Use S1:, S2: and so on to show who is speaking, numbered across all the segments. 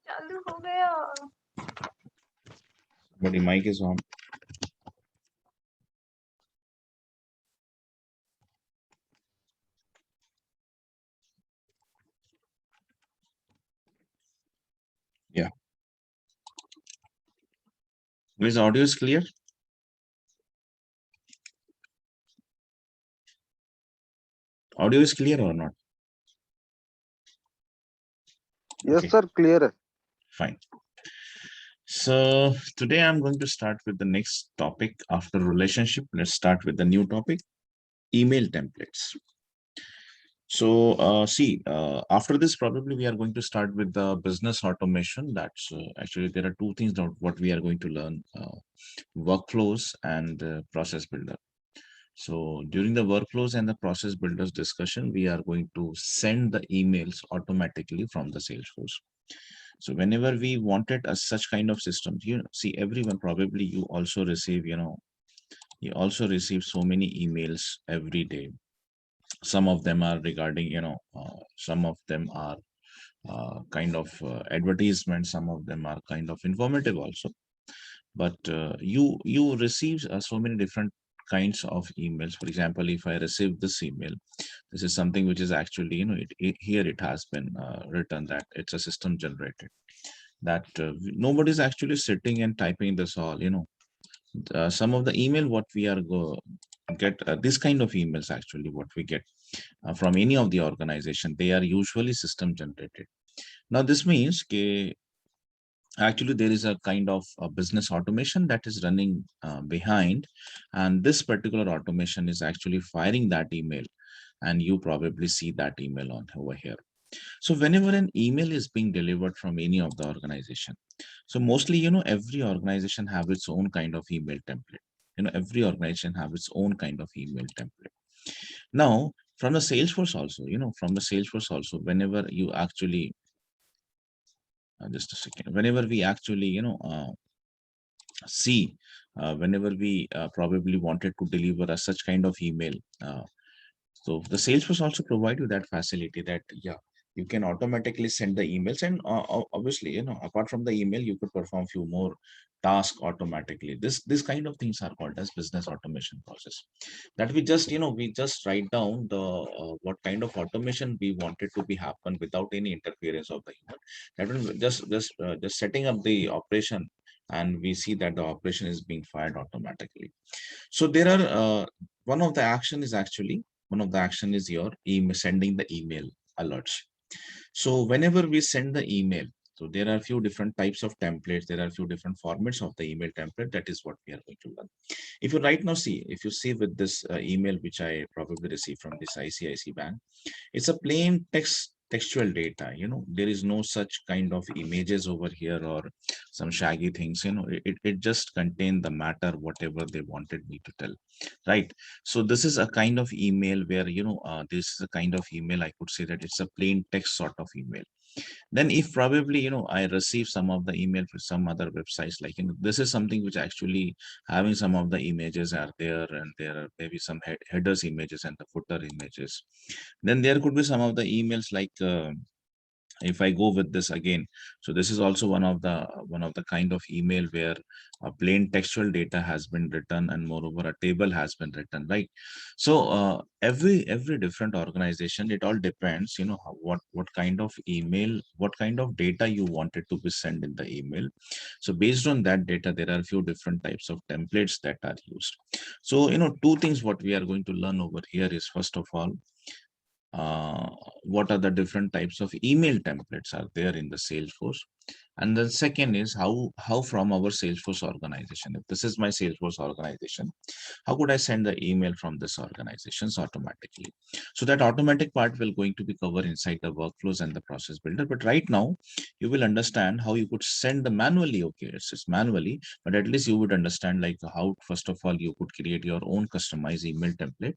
S1: चालू हो गया।
S2: But the mic is on. Yeah. Is audio is clear? Audio is clear or not?
S3: Yes,
S2: Okay.
S3: sir, clear.
S2: Fine. So today I'm going to start with the next topic after relationship. Let's start with the new topic, email templates. So after this, probably we are going to start with the business automation. That's actually there are two things that what we are going to learn, workflows and process builder. So during the workflows and the process builders discussion, we are going to send the emails automatically from the Salesforce. So whenever we wanted a such kind of system, see everyone probably you also receive, you also receive so many emails every day. Some of them are regarding, some of them are kind of advertisements, some of them are kind of informative also. But you receive so many different kinds of emails. For example, if I receive this email, this is something which is actually, here it has been written that it's a system generated, that nobody's actually sitting and typing this all. Some of the email what we are get this kind of emails, actually what we get from any of the organization, they are usually system generated. Now this means actually there is a kind of a business automation that is running behind, and this particular automation is actually firing that email, and you probably see that email on over here. So whenever an email is being delivered from any of the organization, so mostly, every organization have its own kind of email template. Every organization have its own kind of email template. Now, from the Salesforce also, whenever you actually, just a second, whenever we actually, see, whenever we probably wanted to deliver a such kind of email, so the Salesforce also provide you that facility that, yeah, you can automatically send the emails, and obviously, apart from the email, you could perform few more tasks automatically. This kind of things are called as business automation process. That we just write down the what kind of automation we wanted to be happen without any interference of the human. That will just setting up the operation, and we see that the operation is being fired automatically. So there are one of the action is actually one of the action is your email, sending the email alerts. So whenever we send the email, so there are a few different types of templates. There are a few different formats of the email template. That is what we are going to learn. If you right now see, if you see with this email, which I probably received from this ICICI bank, it's a plain textual data. There is no such kind of images over here or some shaggy things. It just contained the matter, whatever they wanted me to tell, right? So this is a kind of email where, this is a kind of email, I could say that it's a plain text sort of email. Then if probably, I receive some of the email from some other websites, like, this is something which actually having some of the images are there, and there are maybe some headers images and the footer images. Then there could be some of the emails like, if I go with this again, so this is also one of the kind of email where a plain textual data has been written, and moreover a table has been written, right? So every different organization, it all depends, what kind of email, what kind of data you wanted to be sent in the email. So based on that data, there are a few different types of templates that are used. So two things what we are going to learn over here is, first of all, what are the different types of email templates are there in the Salesforce. And the second is how from our Salesforce organization, if this is my Salesforce organization, how could I send the email from this organizations automatically? So that automatic part will going to be covered inside the workflows and the process builder. But right now, you will understand how you could send the manually. Okay, it's just manually, but at least you would understand like how, first of all, you could create your own customized email template,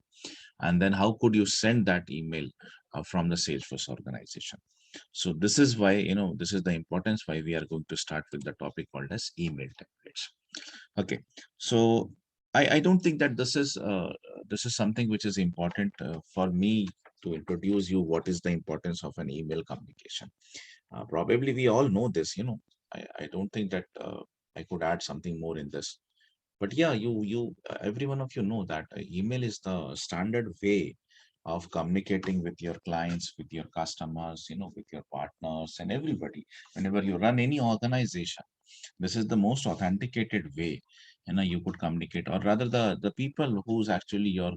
S2: and then how could you send that email from the Salesforce organization. So this is why, this is the importance why we are going to start with the topic called as email templates. Okay, so I don't think that this is something which is important for me to introduce you what is the importance of an email communication. Probably we all know this, I don't think that I could add something more in this. But yeah, every one of you know that email is the standard way of communicating with your clients, with your customers, with your partners and everybody. Whenever you run any organization, this is the most authenticated way you could communicate, or rather the people who's actually your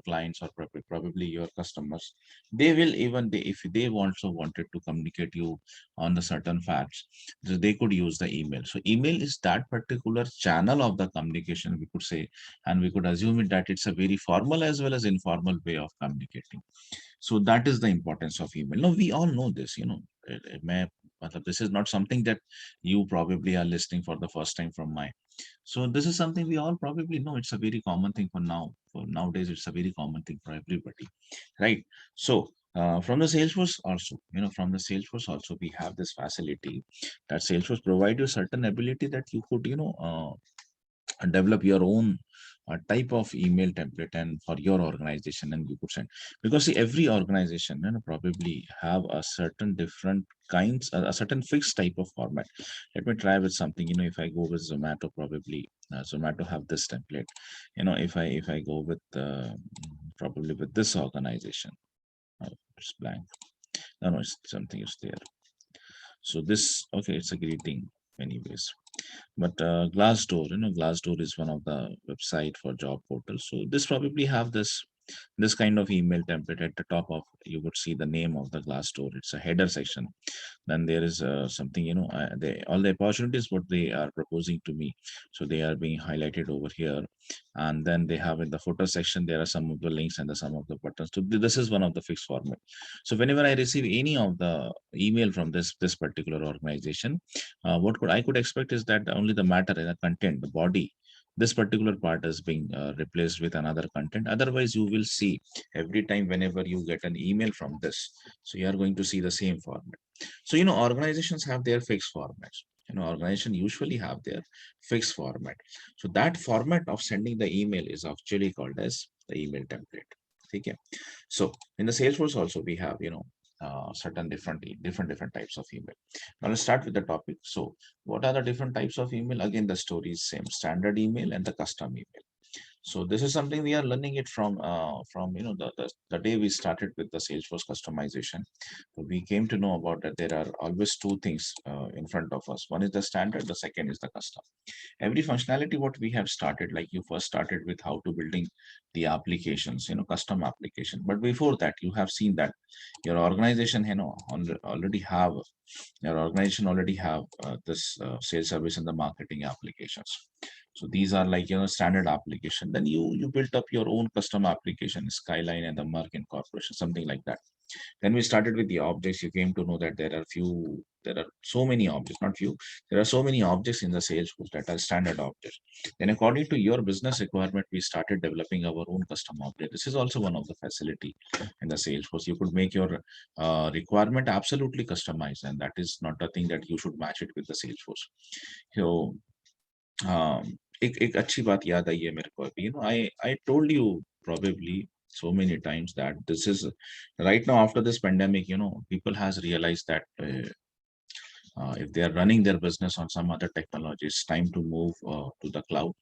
S2: clients, or probably your customers, they will, even if they also wanted to communicate you on the certain facts, so they could use the email. So email is that particular channel of the communication, we could say, and we could assume it that it's a very formal as well as informal way of communicating. So that is the importance of email. No, we all know this, this is not something that you probably are listening for the first time from my. So this is something we all probably know. It's a very common thing for now. For nowadays, it's a very common thing for everybody, right? So from the Salesforce also, we have this facility that Salesforce provide you certain ability that you could, develop your own type of email template and for your organization, and you could send, because see, every organization probably have a certain different kinds, a certain fixed type of format. Let me try with something. If I go with Zomato, probably Zomato have this template. If I go with probably with this organization, it's blank. No, it's something is there. So this, okay, it's a greeting anyways. But Glassdoor, Glassdoor is one of the website for job portals. So this probably have this kind of email template. At the top of, you would see the name of the Glassdoor. It's a header section. Then there is something, all the opportunities what they are proposing to me, so they are being highlighted over here. And then they have in the footer section, there are some of the links and some of the buttons. So this is one of the fixed format. So whenever I receive any of the email from this particular organization, what could I could expect is that only the matter and the content, the body, this particular part is being replaced with another content. Otherwise, you will see every time whenever you get an email from this, so you are going to see the same format. So, organizations have their fixed formats. Organization usually have their fixed format. So that format of sending the email is actually called as the email template. Okay. So in the Salesforce also we have, certain different types of email. Now let's start with the topic. So what are the different types of email? Again, the story is same: standard email and the custom email. So this is something we are learning it from the day we started with the Salesforce customization. So we came to know about that there are always two things in front of us. One is the standard, the second is the custom. Every functionality what we have started, like you first started with how to building the applications, custom application. But before that, you have seen that your organization, already have your organization already have this sales service and the marketing applications. So these are like, standard application. Then you built up your own custom application, Skyline and the Merck Incorporation, something like that. Then we started with the objects. You came to know that there are so many objects, not few. There are so many objects in the Salesforce that are standard objects. Then according to your business requirement, we started developing our own custom object. This is also one of the facility in the Salesforce. You could make your requirement absolutely customized, and that is not a thing that you should match it with the Salesforce. So एक अच्छी बात याद आई है मेरे को अभी, I told you probably so many times that this is right now after this pandemic, people has realized that if they are running their business on some other technology, it's time to move to the cloud.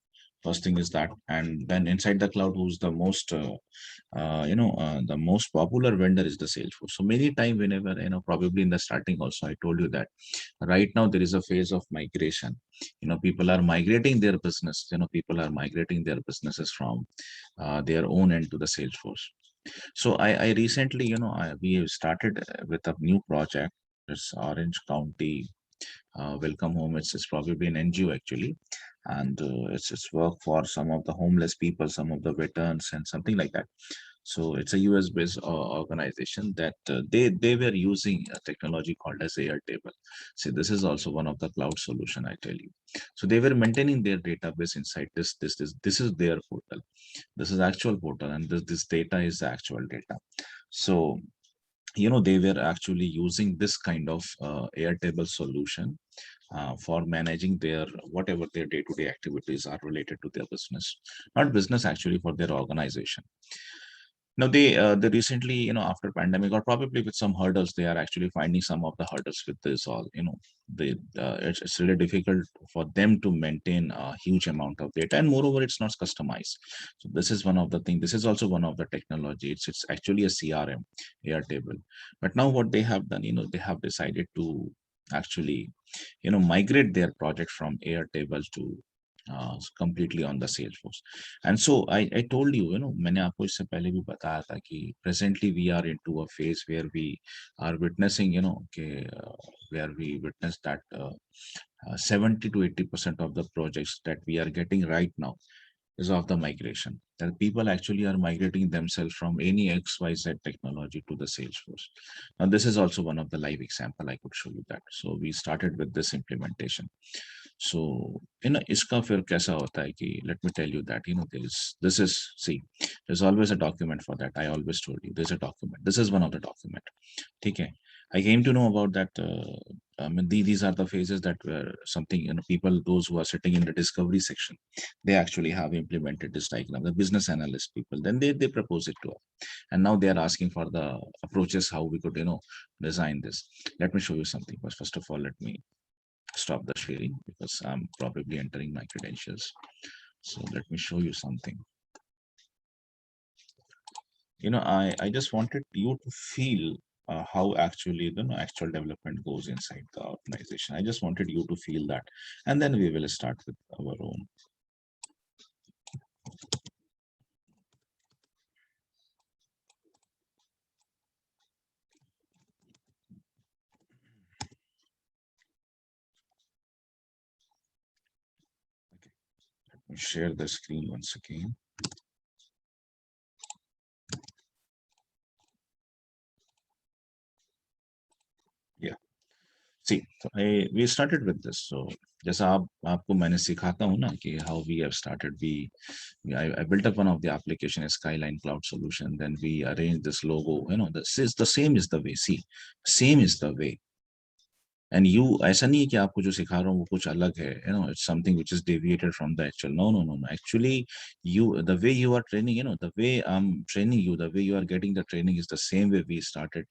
S2: First thing is that, and then inside the cloud, who's the most the most popular vendor is the Salesforce. So many time whenever, probably in the starting also I told you that right now there is a phase of migration. People are migrating their business, people are migrating their businesses from their own end to the Salesforce. So I recently, we have started with a new project. It's Orange County Welcome Home. It's probably an NGO actually, and it's work for some of the homeless people, some of the veterans, and something like that. So it's a US based organization that they were using a technology called as Airtable. See, this is also one of the cloud solution, I tell you. So they were maintaining their database inside this is their portal. This is actual portal, and this data is the actual data. So they were actually using this kind of Airtable solution for managing their whatever their day-to-day activities are related to their business, not business actually, for their organization. Now they recently, after pandemic or probably with some hurdles, they are actually finding some of the hurdles with this all. It's really difficult for them to maintain a huge amount of data, and moreover, it's not customized. So this is one of the things. This is also one of the technology. It's actually a CRM, Airtable. But now what they have done, they have decided to actually, migrate their project from Airtable to completely on the Salesforce. And so I told you, मैंने आपको इससे पहले भी बताया था कि presently we are into a phase where we are witnessing, where we witness that 70 to 80% of the projects that we are getting right now is of the migration. That people actually are migrating themselves from any XYZ technology to the Salesforce. Now, this is also one of the live example I could show you that. So we started with this implementation. So, iska fir kaisa hota hai ki, let me tell you that, this is, see, there's always a document for that. I always told you, there's a document. This is one of the document. Okay. I came to know about that. I mean, these are the phases that were something, people, those who are sitting in the discovery section, they actually have implemented this diagram, the business analyst people, then they propose it to us. And now they are asking for the approaches, how we could, design this. Let me show you something. But first of all, let me stop the sharing because I'm probably entering my credentials. So let me show you something. I just wanted you to feel how actually the actual development goes inside the organization. I just wanted you to feel that, and then we will start with our own. Okay, let me share the screen once again. Yeah. See, so we started with this. So जैसा आपको मैंने सिखाता हूँ ना कि how we have started. I built up one of the application, Skyline Cloud Solution. Then we arranged this logo. This is the same is the way. See, same is the way. And you, ऐसा नहीं है कि आपको जो सिखा रहा हूँ वो कुछ अलग है. It's something which is deviated from the actual. No, no, no, no. Actually, the way you are training, the way I'm training you, the way you are getting the training is the same way we started.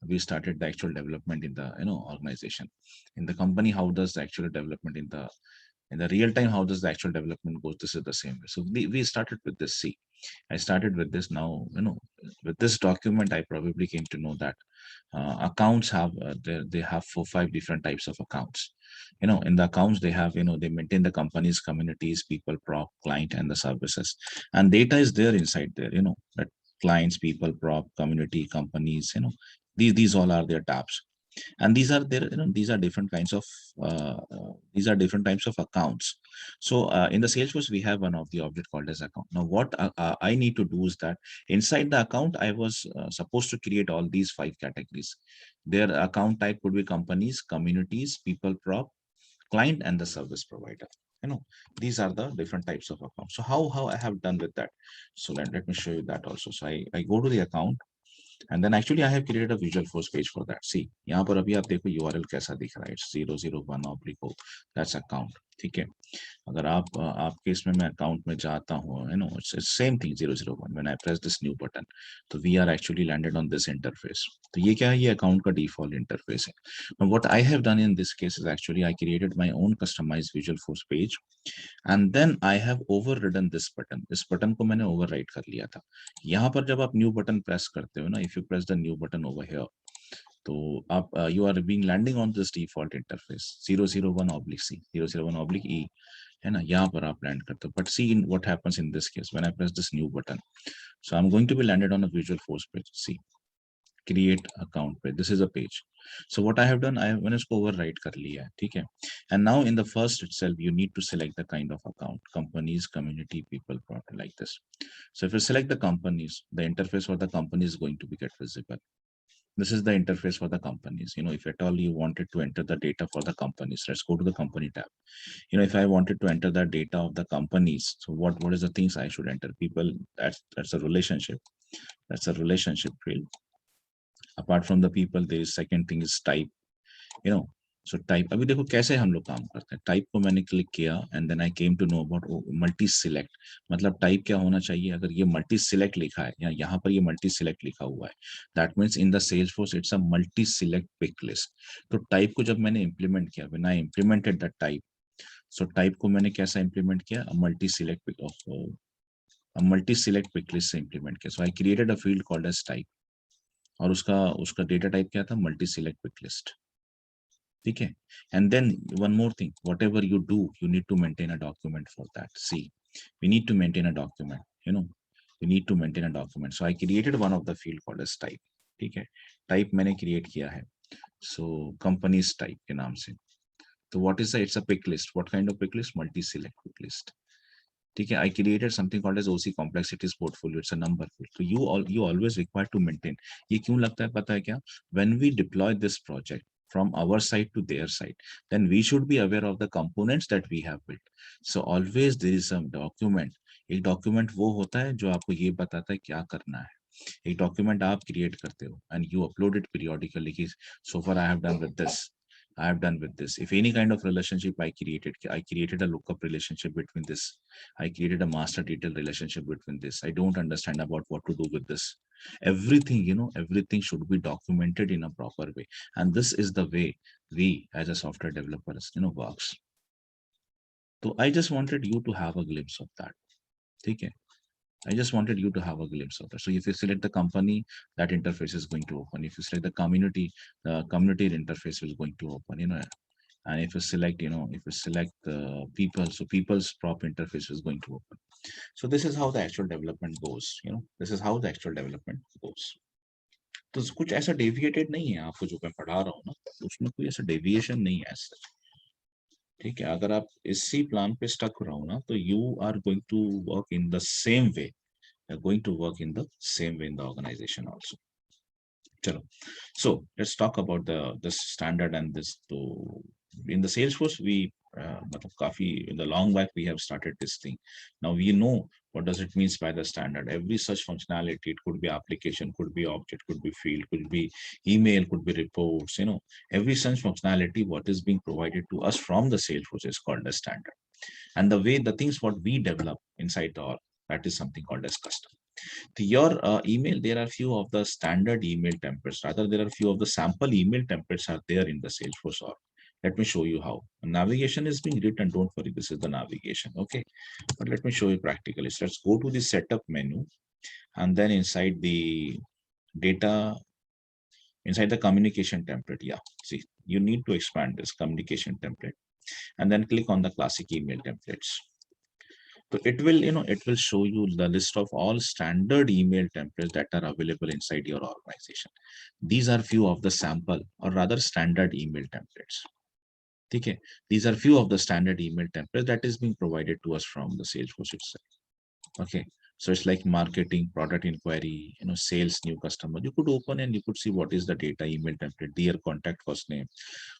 S2: We started the actual development in the organization, in the company. How does the actual development in the real time? How does the actual development goes? This is the same way. So we started with this. See, I started with this. Now, with this document, I probably came to know that accounts have they have 4 5 different types of accounts. In the accounts they have, they maintain the company's communities, people, prop, client, and the services, and data is there inside there. That clients, people, prop, community, companies, these all are their tabs. And these are there, these are different kinds of these are different types of accounts. So in the Salesforce we have one of the object called as account. Now what I need to do is that inside the account I was supposed to create all these 5 categories. Their account type could be companies, communities, people, prop, client, and the service provider. These are the different types of accounts. So how I have done with that. So let me show you that also. So I go to the account, and then actually I have created a Visualforce page for that. See, यहाँ पर अभी आप देखो URL कैसा दिख रहा है. It's 001 oblique O. That's account. ठीक है. अगर आपके इसमें मैं अकाउंट में जाता हूँ, it's same thing 001. When I press this new button, so we are actually landed on this interface. तो ये क्या है? ये अकाउंट का default interface है. Now what I have done in this case is actually I created my own customized Visualforce page, and then I have overridden this button. इस button को मैंने override कर लिया था. यहाँ पर जब आप न्यू बटन प्रेस करते हो ना, if you press the new button over here, तो आप you are being landing on this default interface 001 oblique C, 001 oblique E, है ना? यहाँ पर आप land करते हो. But see in what happens in this case when I press this new button. So I'm going to be landed on a Visualforce page. See, create account page. This is a page. So what I have done, I have मैंने इसको override कर लिया है, ठीक है? And now in the first itself, you need to select the kind of account: companies, community, people, product, like this. So if you select the companies, the interface for the company is going to be get visible. This is the interface for the companies. If at all you wanted to enter the data for the companies, let's go to the company tab. If I wanted to enter the data of the companies, so what is the things I should enter? People, that's a relationship. That's a relationship field. Apart from the people, there is second thing is type. you know so type, अभी देखो कैसे हम लोग काम करते हैं। Type को मैंने क्लिक किया and then I came to know about multi select. मतलब टाइप क्या होना चाहिए, अगर ये मल्टी सिलेक्ट लिखा है या यहाँ पर ये मल्टी सिलेक्ट लिखा हुआ है, that means in the Salesforce it's a multi select pick list. तो टाइप को जब मैंने इंप्लीमेंट किया, when I implemented the type, so type को मैंने कैसा इंप्लीमेंट किया, multi select pick of multi select pick list से इंप्लीमेंट किया। So I created a field called as type, और उसका उसका डेटा टाइप क्या था, मल्टी सिलेक्ट पिक लिस्ट। ठीक है, and then one more thing, whatever you do you need to maintain a document for that. See, we need to maintain a document, we need to maintain a document. So I created one of the field called as type. ठीक है, type मैंने create किया है, सो companies type के नाम से। तो what is it's a pick list, what kind of pick list, multi select pick list. ठीक है, I created something called as OC complexities portfolio, it's a number field. तो you always require to maintain. ये क्यों लगता है पता है क्या, when we deploy this project from our side to their side, then we should be aware of the components that we have built. So always there is some document. एक document वो होता है जो आपको ये बताता है क्या करना है। एक डॉक्यूमेंट आप क्रिएट करते हो and you upload it periodically कि so far I have done with this, I have done with this. If any kind of relationship I created a lookup relationship between this. I created a master detail relationship between this. I don't understand about what to do with this. Everything, everything should be documented in a proper way. And this is the way we as a software developers, works. So I just wanted you to have a glimpse of that. Okay? I just wanted you to have a glimpse of that. So if you select the company, that interface is going to open. If you select the community interface is going to open, and if you select, if you select the people, so people's prop interface is going to open. So this is how the actual development goes, this is how the actual development goes. तो कुछ ऐसा deviated नहीं है आपको जो मैं पढ़ा रहा हूँ ना, उसमें कोई ऐसा डेविएशन नहीं है ऐसा। ठीक है, अगर आप इसी प्लान पे स्टक रहो ना, तो you are going to work in the same way, going to work in the same way in the organization also. Chalo. So let's talk about the standard and this. So in the Salesforce, we in the long back we have started this thing. Now we know what does it means by the standard. Every such functionality, it could be application, could be object, could be field, could be email, could be reports. Every such functionality what is being provided to us from the Salesforce is called a standard. And the way the things what we develop inside the org, that is something called as custom. To your email, there are few of the standard email templates. Rather, there are few of the sample email templates are there in the Salesforce org. Let me show you how. Navigation is being written. Don't worry, this is the navigation. Okay, but let me show you practically. So let's go to the setup menu, and then inside the data, inside the communication template. Yeah, see, you need to expand this communication template, and then click on the classic email templates. So it will, it will show you the list of all standard email templates that are available inside your organization. These are few of the sample or rather standard email templates. Okay, these are few of the standard email templates that is being provided to us from the Salesforce itself. Okay, so it's like marketing, product inquiry, sales, new customer. You could open and you could see what is the data email template, dear contact first name.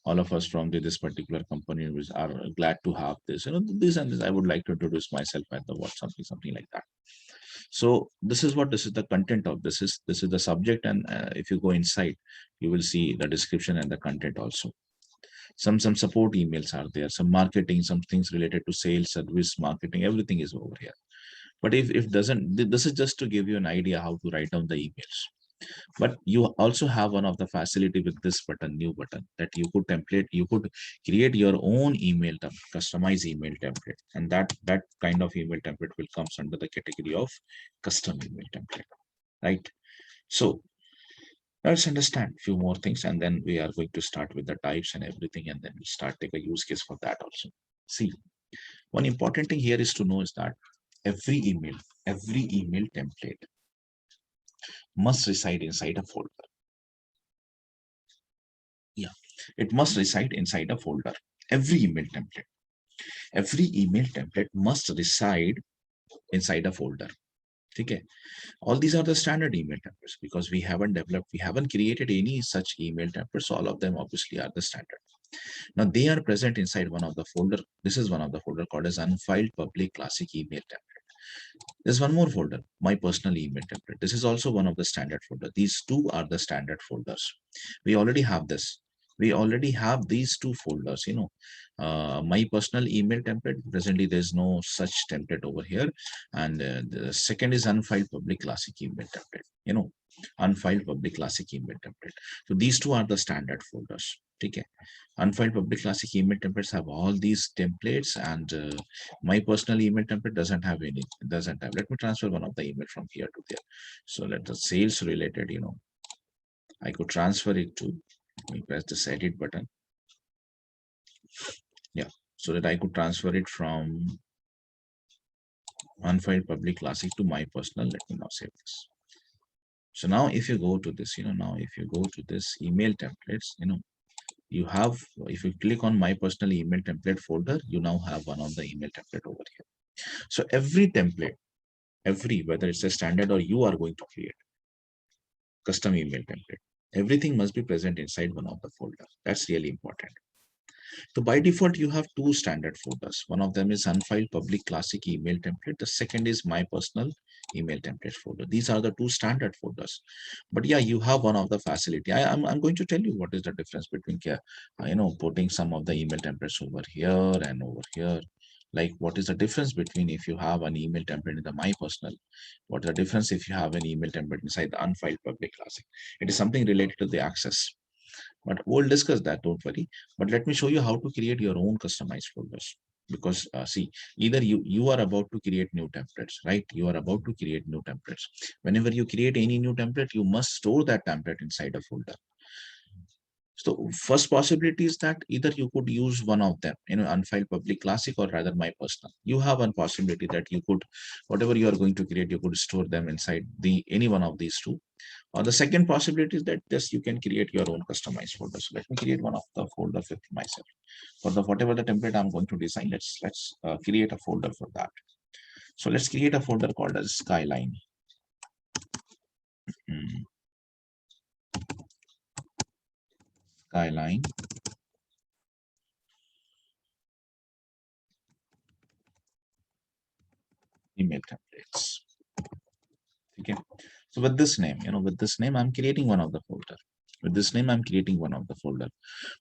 S2: All of us from this particular company are glad to have this, this and this. I would like to introduce myself at the what, something like that. So this is the content of this is the subject, and if you go inside, you will see the description and the content also. Some support emails are there, some marketing, some things related to sales, service, marketing, everything is over here. But if doesn't, this is just to give you an idea how to write down the emails. But you also have one of the facility with this button, new button, that you could create your own email customize email template, and that kind of email template will comes under the category of custom email template, right? So let's understand a few more things, and then we are going to start with the types and everything, and then we'll start take a use case for that also. See, one important thing here is to know is that every email template must reside inside a folder. Yeah, it must reside inside a folder. Every email template must reside inside a folder. Okay, all these are the standard email templates because we haven't created any such email templates. So all of them obviously are the standard. Now they are present inside one of the folder. This is one of the folder called as unfiled public classic email template. There's one more folder, my personal email template. This is also one of the standard folder. These two are the standard folders. We already have this. We already have these two folders, my personal email template. Presently, there's no such template over here. And the second is unfiled public classic email template, unfiled public classic email template. So these two are the standard folders. Okay. Unfiled public classic email templates have all these templates, and my personal email template doesn't have any, doesn't have. Let me transfer one of the email from here to there. So let the sales related, I could transfer it to, let me press this edit button. Yeah, so that I could transfer it from unfiled public classic to my personal. Let me now save this. So now if you go to this, now if you go to this email templates, you have, if you click on my personal email template folder, you now have one of the email template over here. So every template, whether it's a standard or you are going to create custom email template, everything must be present inside one of the folder. That's really important. So by default, you have two standard folders. One of them is unfiled public classic email template. The second is my personal email template folder. These are the two standard folders. But yeah, you have one of the facility. I'm going to tell you what is the difference between putting some of the email templates over here and over here. Like what is the difference between if you have an email template in the my personal, what is the difference if you have an email template inside the unfiled public classic. It is something related to the access. But we'll discuss that, don't worry. But let me show you how to create your own customized folders. Because see, either you are about to create new templates, right? You are about to create new templates. Whenever you create any new template, you must store that template inside a folder. So first possibility is that either you could use one of them, unfiled public classic or rather my personal. You have one possibility that you could, whatever you are going to create, you could store them inside the any one of these two. Or the second possibility is that just you can create your own customized folder. So let me create one of the folder with myself. For the whatever the template I'm going to design, let's create a folder for that. So let's create a folder called as Skyline. Hmm. Skyline email templates. Okay. So with this name, I'm creating one of the folder. With this name, I'm creating one of the folder.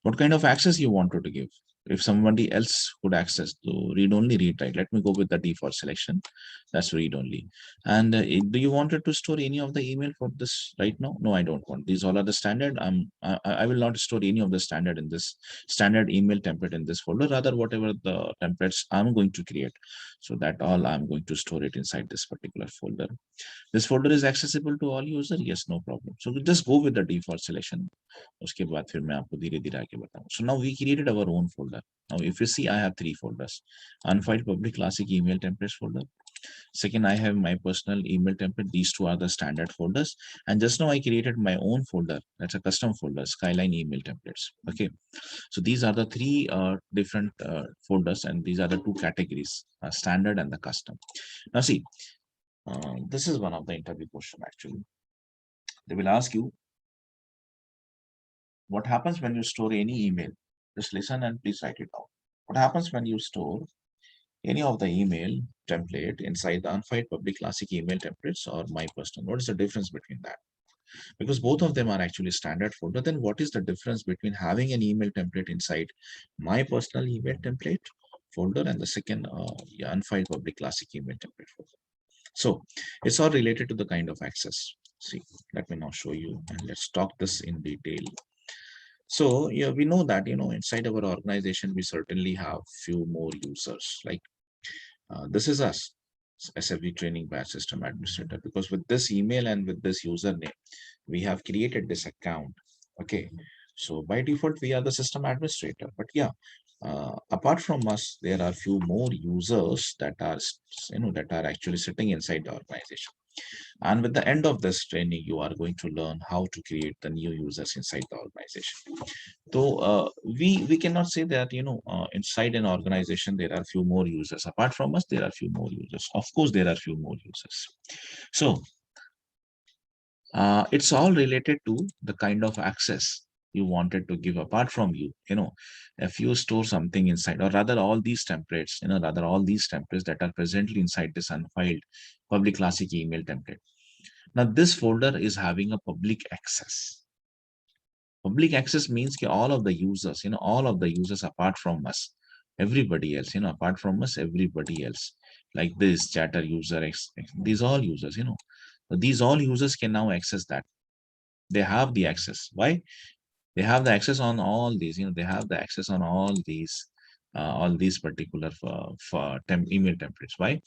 S2: What kind of access you wanted to give? If somebody else could access to read only, read write. Let me go with the default selection. That's read only. And do you wanted to store any of the email for this right now? No, I don't want. These all are the standard. I will not store any of the standard in this standard email template in this folder. Rather, whatever the templates I'm going to create. So that all I'm going to store it inside this particular folder. This folder is accessible to all users. Yes, no problem. So we just go with the default selection. उसके बाद फिर मैं आपको धीरे-धीरे आगे बताऊँ. So now we created our own folder. Now if you see, I have three folders. Unfiled public classic email templates folder. Second, I have my personal email template. These two are the standard folders. And just now I created my own folder. That's a custom folder, Skyline email templates. Okay. So these are the three different folders, and these are the two categories, standard and the custom. Now see, this is one of the interview question actually. They will ask you, what happens when you store any email? Just listen and please write it down. What happens when you store any of the email template inside the unfiled public classic email templates or my personal? What is the difference between that? Because both of them are actually standard folder. Then what is the difference between having an email template inside my personal email template folder and the second unfiled public classic email template folder? So it's all related to the kind of access. See, let me now show you and let's talk this in detail. So yeah, we know that, inside our organization, we certainly have few more users. Like this is us, SFD training batch system administrator, because with this email and with this username, we have created this account. Okay. So by default, we are the system administrator. But yeah, apart from us, there are few more users that are, that are actually sitting inside the organization. And with the end of this training, you are going to learn how to create the new users inside the organization. So we cannot say that inside an organization there are few more users. Apart from us, there are few more users. Of course, there are few more users. So it's all related to the kind of access you wanted to give apart from you. If you store something inside, or rather all these templates, that are presently inside this unfiled public classic email template. Now this folder is having a public access. Public access means कि all of the users, all of the users apart from us, everybody else, apart from us, everybody else, like this chatter user, these all users, these all users can now access that. They have the access. Why? They have the access on all these, they have the access on all these particular email templates. Why?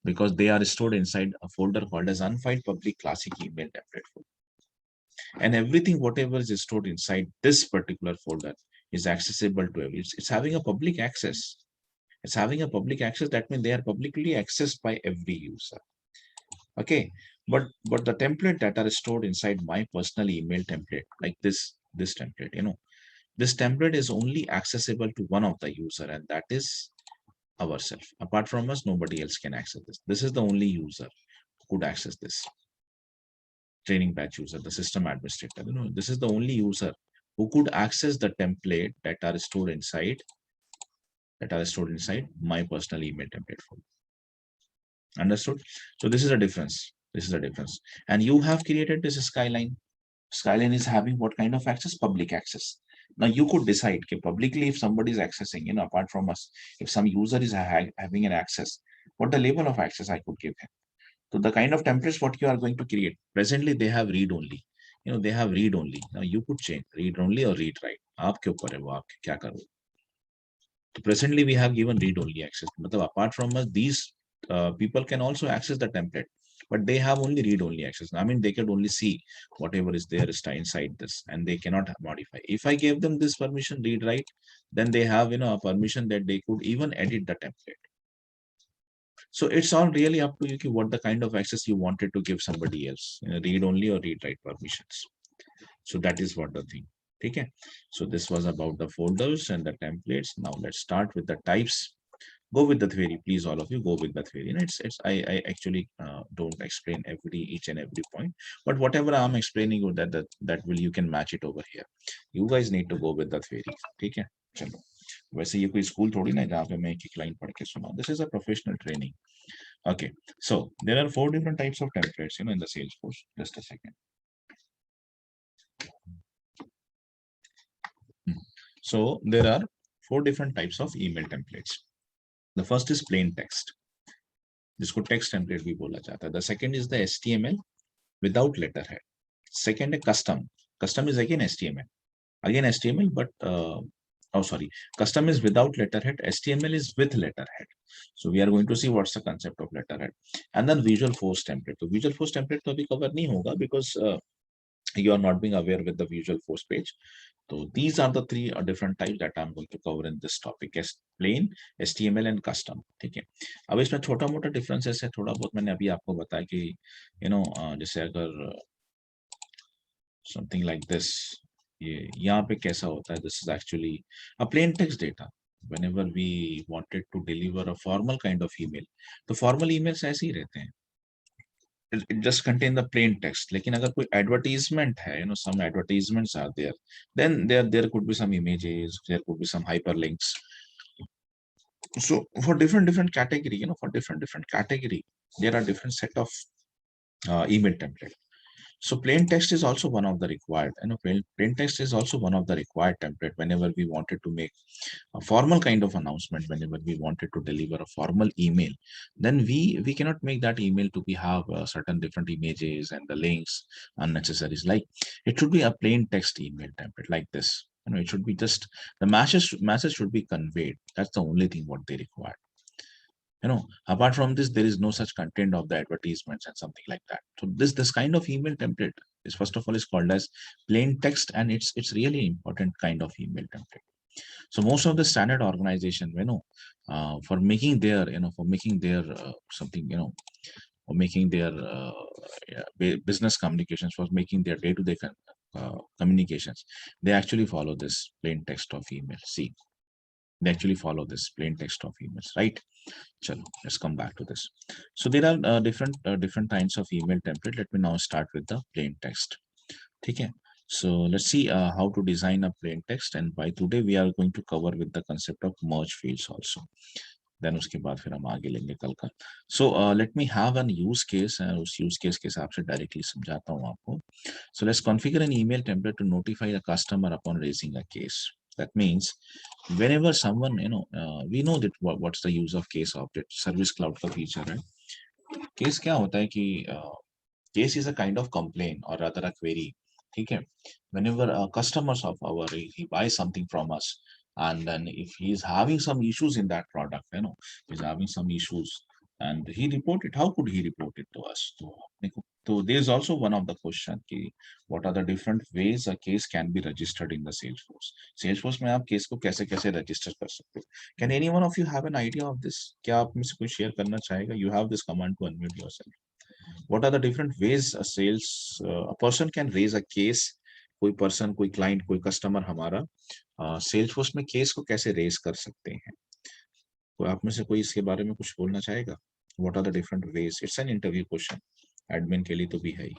S2: Because they are stored inside a folder called as unfiled public classic email template folder. And everything, whatever is stored inside this particular folder is accessible to everyone. It's having a public access. It's having a public access. That means they are publicly accessed by every user. Okay, but the template that are stored inside my personal email template, like this template, this template is only accessible to one of the user, and that is ourselves. Apart from us, nobody else can access this. This is the only user who could access this. Training batch user, the system administrator. This is the only user who could access the template that are stored inside my personal email template folder. Understood? So this is a difference. This is a difference. And you have created this Skyline. Skyline is having what kind of access? Public access. Now you could decide okay, publicly if somebody is accessing, apart from us, if some user is having an access, what the level of access I could give him. So the kind of templates what you are going to create. Presently they have read only. They have read only. Now you could change read only or read write. आपके ऊपर है वो आप क्या करो. So presently we have given read only access. मतलब apart from us, these people can also access the template, but they have only read only access. I mean, they can only see whatever is there inside this, and they cannot modify. If I gave them this permission, read write, then they have a permission that they could even edit the template. So it's all really up to you what the kind of access you wanted to give somebody else, read only or read write permissions. So that is what the thing. Okay. So this was about the folders and the templates. Now let's start with the types. Go with the theory, please. All of you go with the theory. I actually don't explain each and every point, but whatever I'm explaining you that will you can match it over here. You guys need to go with the theory. ठीक है चलो वैसे ये कोई school थोड़ी ना जहाँ पे मैं एक लाइन पढ़ के सुनाऊं. This is a professional training. Okay, so there are 4 different types of templates in the Salesforce. Just a second. So there are 4 different types of email templates. The first is plain text, जिसको text template भी बोला जाता है. The second is the HTML without letterhead. Second is custom. Custom is again HTML. Again HTML, but custom is without letterhead. HTML is with letterhead. So we are going to see what's the concept of letterhead. And then Visual Force template. So Visual Force template तो अभी cover नहीं होगा because you are not being aware with the Visual Force page. So these are the 3 different types that I'm going to cover in this topic as plain, HTML and custom. ठीक है. अब इसमें छोटा मोटा differences है. थोड़ा बहुत मैंने अभी आपको बताया कि जैसे अगर something like this, ये यहाँ पे कैसा होता है. This is actually a plain text data. Whenever we wanted to deliver a formal kind of email, तो formal emails ऐसे ही रहते हैं. It just contain the plain text. लेकिन अगर कोई advertisement है, some advertisements are there, then there could be some images, there could be some hyperlinks. So for different category, for different category, there are different set of email template. So plain text is also one of the required, plain text is also one of the required template whenever we wanted to make a formal kind of announcement, whenever we wanted to deliver a formal email, then we cannot make that email to be have certain different images and the links unnecessaries. Like it should be a plain text email template like this. It should be just the message should be conveyed. That's the only thing what they require. Apart from this, there is no such content of the advertisements and something like that. So this kind of email template is first of all is called as plain text, and it's really important kind of email template. So most of the standard organization, for making their something, for making their business communications, for making their day-to-day communications, they actually follow this plain text of email. See, they actually follow this plain text of emails, right? Chalo, let's come back to this. So there are different kinds of email template. Let me now start with the plain text. Okay. So let's see how to design a plain text. And by today we are going to cover with the concept of merge fields also. Then उसके बाद फिर हम आगे लेंगे कल का. So let me have an use case, उस use case के हिसाब से डायरेक्टली समझाता हूँ आपको. So let's configure an email template to notify a customer upon raising a case. That means whenever someone, we know that what's the use of case object, Service Cloud का feature है. Case क्या होता है कि case is a kind of complaint or rather a query. ठीक है. Whenever customers of our he buys something from us, and then if he is having some issues in that product, he's having some issues, and he report it. How could he report it to us? So there is also one of the question कि what are the different ways a case can be registered in the Salesforce? Salesforce में आप case को कैसे कैसे register कर सकते हो? Can any one of you have an idea of this? क्या आप में से कोई share करना चाहेगा? You have this command to unmute yourself. What are the different ways a person can raise a case? कोई person, कोई client, कोई customer हमारा Salesforce में case को कैसे raise कर सकते हैं? तो आप में से कोई इसके बारे में कुछ बोलना चाहेगा? What are the different ways? It's an interview question. Admin के लिए तो भी है ही.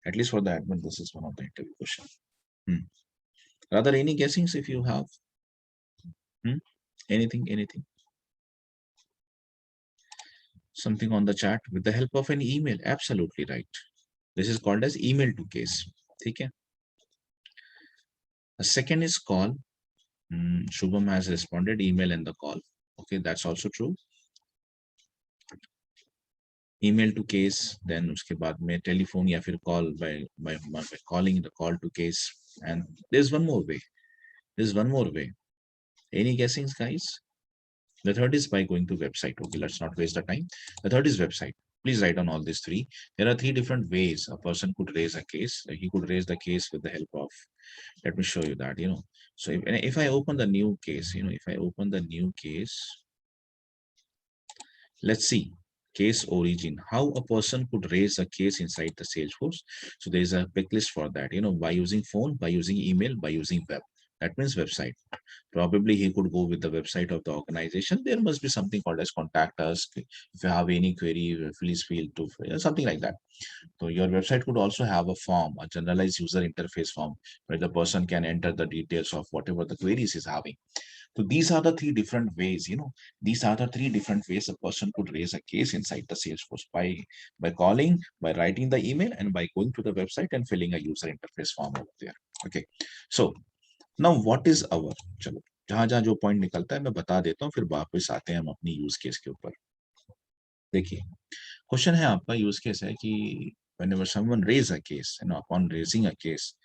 S2: At least for the admin, this is one of the interview question. Rather, any guessings if you have? Anything? Something on the chat with the help of an email. Absolutely right. This is called as email to case. ठीक है. The second is call. Shubham has responded email and the call. Okay, that's also true. Email to case, then उसके बाद में telephone या फिर call by calling the call to case. And there's one more way. Any guessings, guys? The third is by going to website. Okay, let's not waste the time. The third is website. Please write on all these three. There are three different ways a person could raise a case. He could raise the case with the help of, let me show you that, So if I open the new case, let's see case origin, how a person could raise a case inside the Salesforce. So there is a quick list for that, by using phone, by using email, by using web. That means website. Probably he could go with the website of the organization. There must be something called as contact us. If you have any query, please feel to, something like that. So your website could also have a form, a generalized user interface form, where the person can enter the details of whatever the queries is having. So these are the three different ways, a person could raise a case inside the Salesforce by calling, by writing the email, and by going to the website and filling a user interface form over there. Okay. So now what is our, चलो जहां जहां जो point निकलता है मैं बता देता हूँ, फिर वापस आते हैं हम अपनी यूज केस के ऊपर. देखिए, क्वेश्चन है आपका, यूज केस है कि whenever someone raise a case, upon raising a case,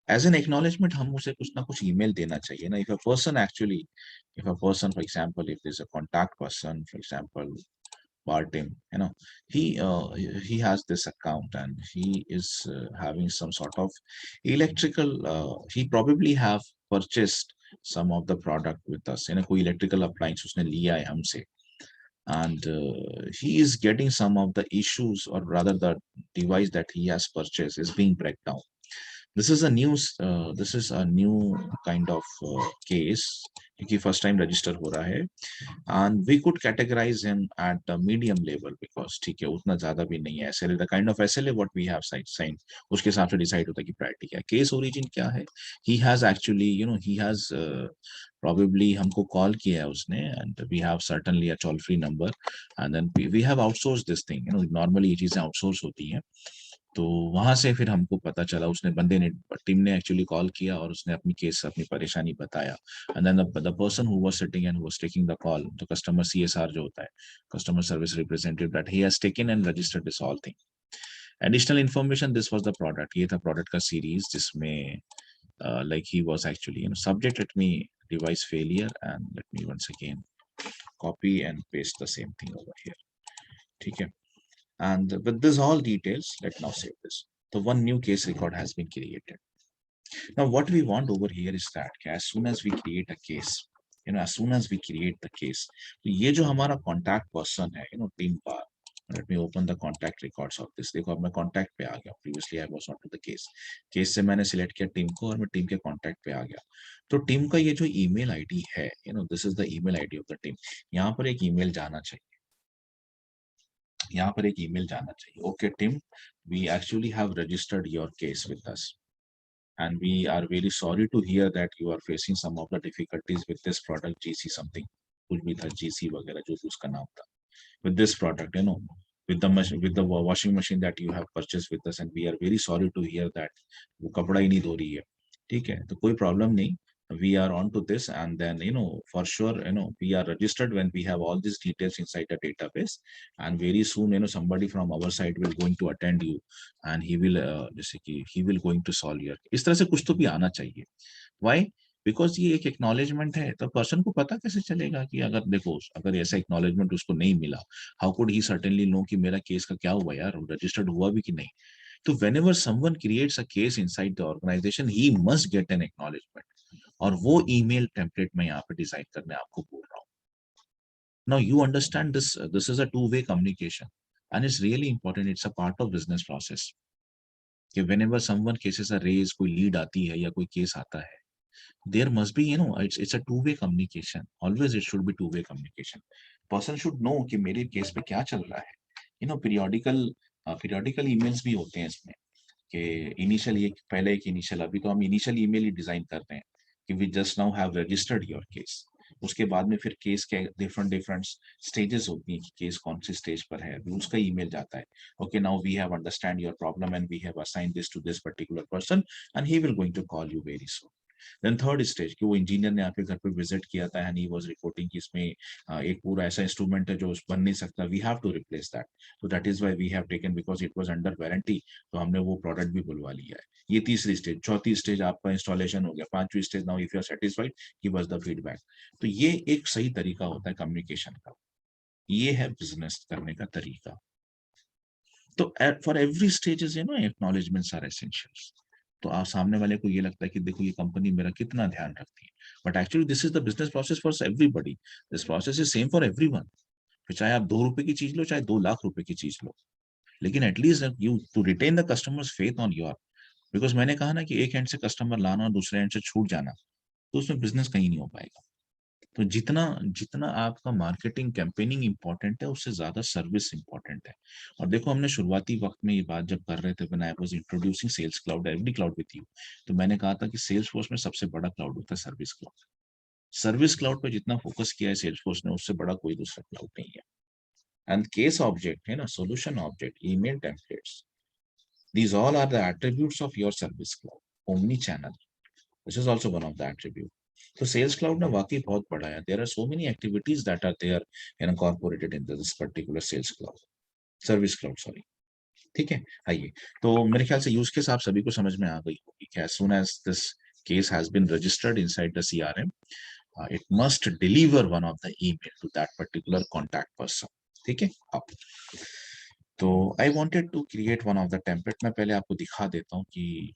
S2: as an acknowledgement हम उसे कुछ ना कुछ email देना चाहिए ना. If a person, for example, if there's a contact person, for example, Bartim, he has this account and he is having some sort of electrical, he probably have purchased some of the product with us, कोई electrical appliance उसने लिया है हमसे, and he is getting some of the issues, or rather the device that he has purchased is being break down. This is a new kind of case क्योंकि first time register हो रहा है, and we could categorize him at the medium level because ठीक है उतना ज्यादा भी नहीं है. SLA, the kind of SLA what we have signed, उसके हिसाब से decide होता है कि priority क्या है. Case origin क्या है? He has actually, he has probably हमको call किया है उसने, and we have certainly a toll free number, and then we have outsourced this thing. Normally ये चीजें outsource होती हैं. तो वहां से फिर हमको पता चला, उसने बंदे ने, टीम ने एक्चुअली कॉल किया और उसने अपनी केस, अपनी परेशानी बताया. And then the person who was sitting and was taking the call, जो कस्टमर CSR जो होता है, customer service representative, that he has taken and registered this all thing. Additional information, this was the product, ये था product का series जिसमें like he was actually subject. Let me device failure and let me once again copy and paste the same thing over here. ठीक है. And with this all details, let's now save this. So one new case record has been created. Now what we want over here is that as soon as we create a case, तो ये जो हमारा contact person है, team bar, let me open the contact records of this. देखो अब मैं contact पे आ गया. Previously I was not to the case. Case से मैंने select किया team को और मैं team के contact पे आ गया. तो team का ये जो email ID है, this is the email ID of the team. यहाँ पर एक email जाना चाहिए. यहाँ पर एक ईमेल जाना चाहिए. Okay, Tim, we actually have registered your case with us, and we are very sorry to hear that you are facing some of the difficulties with this product GC something. कुछ भी था, GC वगैरह जो भी उसका नाम था, with this product, with the washing machine that you have purchased with us, and we are very sorry to hear that वो कपड़ा ही नहीं धो रही है, ठीक है, तो कोई प्रॉब्लम नहीं, we are on to this, and then for sure we are registered when we have all these details inside the database, and very soon somebody from our side will going to attend you, and he will जैसे कि he will going to solve your, इस तरह से कुछ तो भी आना चाहिए। Why? बिकॉज ये एक एक्नॉलेजमेंट है, तो पर्सन को पता कैसे चलेगा कि अगर देखो अगर ऐसा एक्नॉलेजमेंट उसको नहीं मिला, how could he certainly know कि मेरा केस का क्या हुआ यार, रजिस्टर्ड हुआ भी कि नहीं। तो whenever someone creates a case inside the organisation, he must get an acknowledgement, और वो ईमेल टेम्पलेट में यहाँ पे डिजाइन करने आपको बोल रहा हूँ। Now you understand this is a two way communication, and it's really important, it's a part of business process कि whenever someone cases are raise, कोई लीड आती है या कोई केस आता है, there must be it's a two way communication, always it should be two way communication, person should know कि मेरे केस पे क्या चल रहा है, periodical emails भी होते हैं इसमें कि इनिशियल, एक पहले एक इनिशियल, अभी तो हम इनिशियल ईमेल ही डिजाइन करते हैं कि we just now have registered your case, उसके बाद में फिर केस के डिफरेंट डिफरेंट स्टेजेस होती हैं कि केस कौन से स्टेज पर है, अभी उसका ईमेल जाता है, okay now we have understand your problem and we have assign this to this particular person and he will going to call you very soon. Then third stage कि वो इंजीनियर ने आपके घर पे विजिट किया था एंड ही वाज रिपोर्टिंग कि इसमें एक पूरा ऐसा इंस्ट्रूमेंट है जो बन नहीं सकता, we have to replace that, तो that is why we have taken, because it was under warranty, तो हमने वो प्रोडक्ट भी बुलवा लिया है। ये तीसरी स्टेज, चौथी स्टेज आपका इंस्टॉलेशन हो गया, पांचवी stage now if you are satisfied give us the feedback. तो ये एक सही तरीका होता है कम्युनिकेशन का, ये है बिजनेस करने का तरीका। तो for every stages acknowledgements are essentials. तो आप सामने वाले को ये लगता है कि देखो ये कंपनी मेरा कितना ध्यान रखती है, but actually this is the business process for everybody, this process is same for everyone, फिर चाहे आप 2 रुपए की चीज लो चाहे 2 लाख रुपए की चीज लो, लेकिन at least you to retain the customers faith on your, because मैंने कहा ना कि एक एंड से कस्टमर लाना और दूसरे एंड से छूट जाना, तो उसमें बिजनेस कहीं नहीं हो पाएगा। तो जितना जितना आपका मार्केटिंग कैंपेनिंग इंपॉर्टेंट है, उससे ज्यादा सर्विस इंपॉर्टेंट है। और देखो हमने शुरुआती वक्त में ये बात जब कर रहे थे, when I was introducing Sales Cloud, every cloud with you, तो मैंने कहा था कि सेल्स फोर्स में सबसे बड़ा क्लाउड होता है सर्विस क्लाउड। सर्विस क्लाउड पे जितना फोकस किया है सेल्स फोर्स ने, उससे बड़ा कोई दूसरा क्लाउड नहीं है। एंड केस ऑब्जेक्ट है ना, solution object, email templates, these all are the attributes of your service cloud, omni channel, this is also one of the attribute। तो सेल्स क्लाउड ना वाकई बहुत बड़ा है, there are so many activities that are there incorporated in this particular Sales Cloud, Service Cloud sorry, ठीक है। आइए, तो मेरे ख्याल से यूज केस आप सभी को समझ में आ गई होगी कि as soon as this case has been registered inside the CRM, it must deliver one of the email to that particular contact person, ठीक है। अब तो I wanted to create one of the template, मैं पहले आपको दिखा देता हूँ कि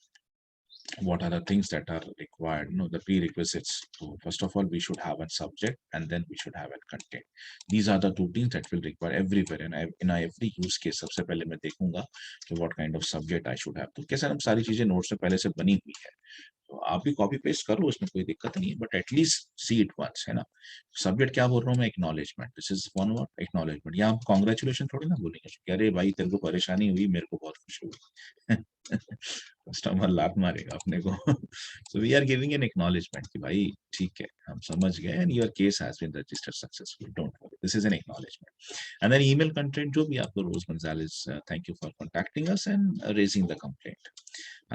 S2: what are the things that are required, the prerequisites. So first of all, we should have a subject and then we should have a content. These are the two things that will require everywhere, and in every use case सबसे पहले मैं देखूंगा कि what kind of subject I should have। तो कैसे हम सारी चीजें नोट्स में पहले से बनी हुई है, तो आप भी कॉपी पेस्ट करो, उसमें कोई दिक्कत नहीं है, but at least see it once, है ना। सब्जेक्ट क्या बोल रहा हूँ मैं, acknowledgement, this is one word acknowledgement. यहाँ आप कॉन्ग्रेचुलेशन थोड़ी ना बोलेंगे कि अरे भाई तेरे को परेशानी हुई, मेरे को बहुत खुशी हुई, कस्टमर लात मारेगा अपने को। So we are giving an acknowledgement कि भाई ठीक है हम समझ गए, and your case has been registered successfully, don't worry, this is an acknowledgement. And then email content जो भी आपको, Rose Gonzales thank you for contacting us and raising the complaint,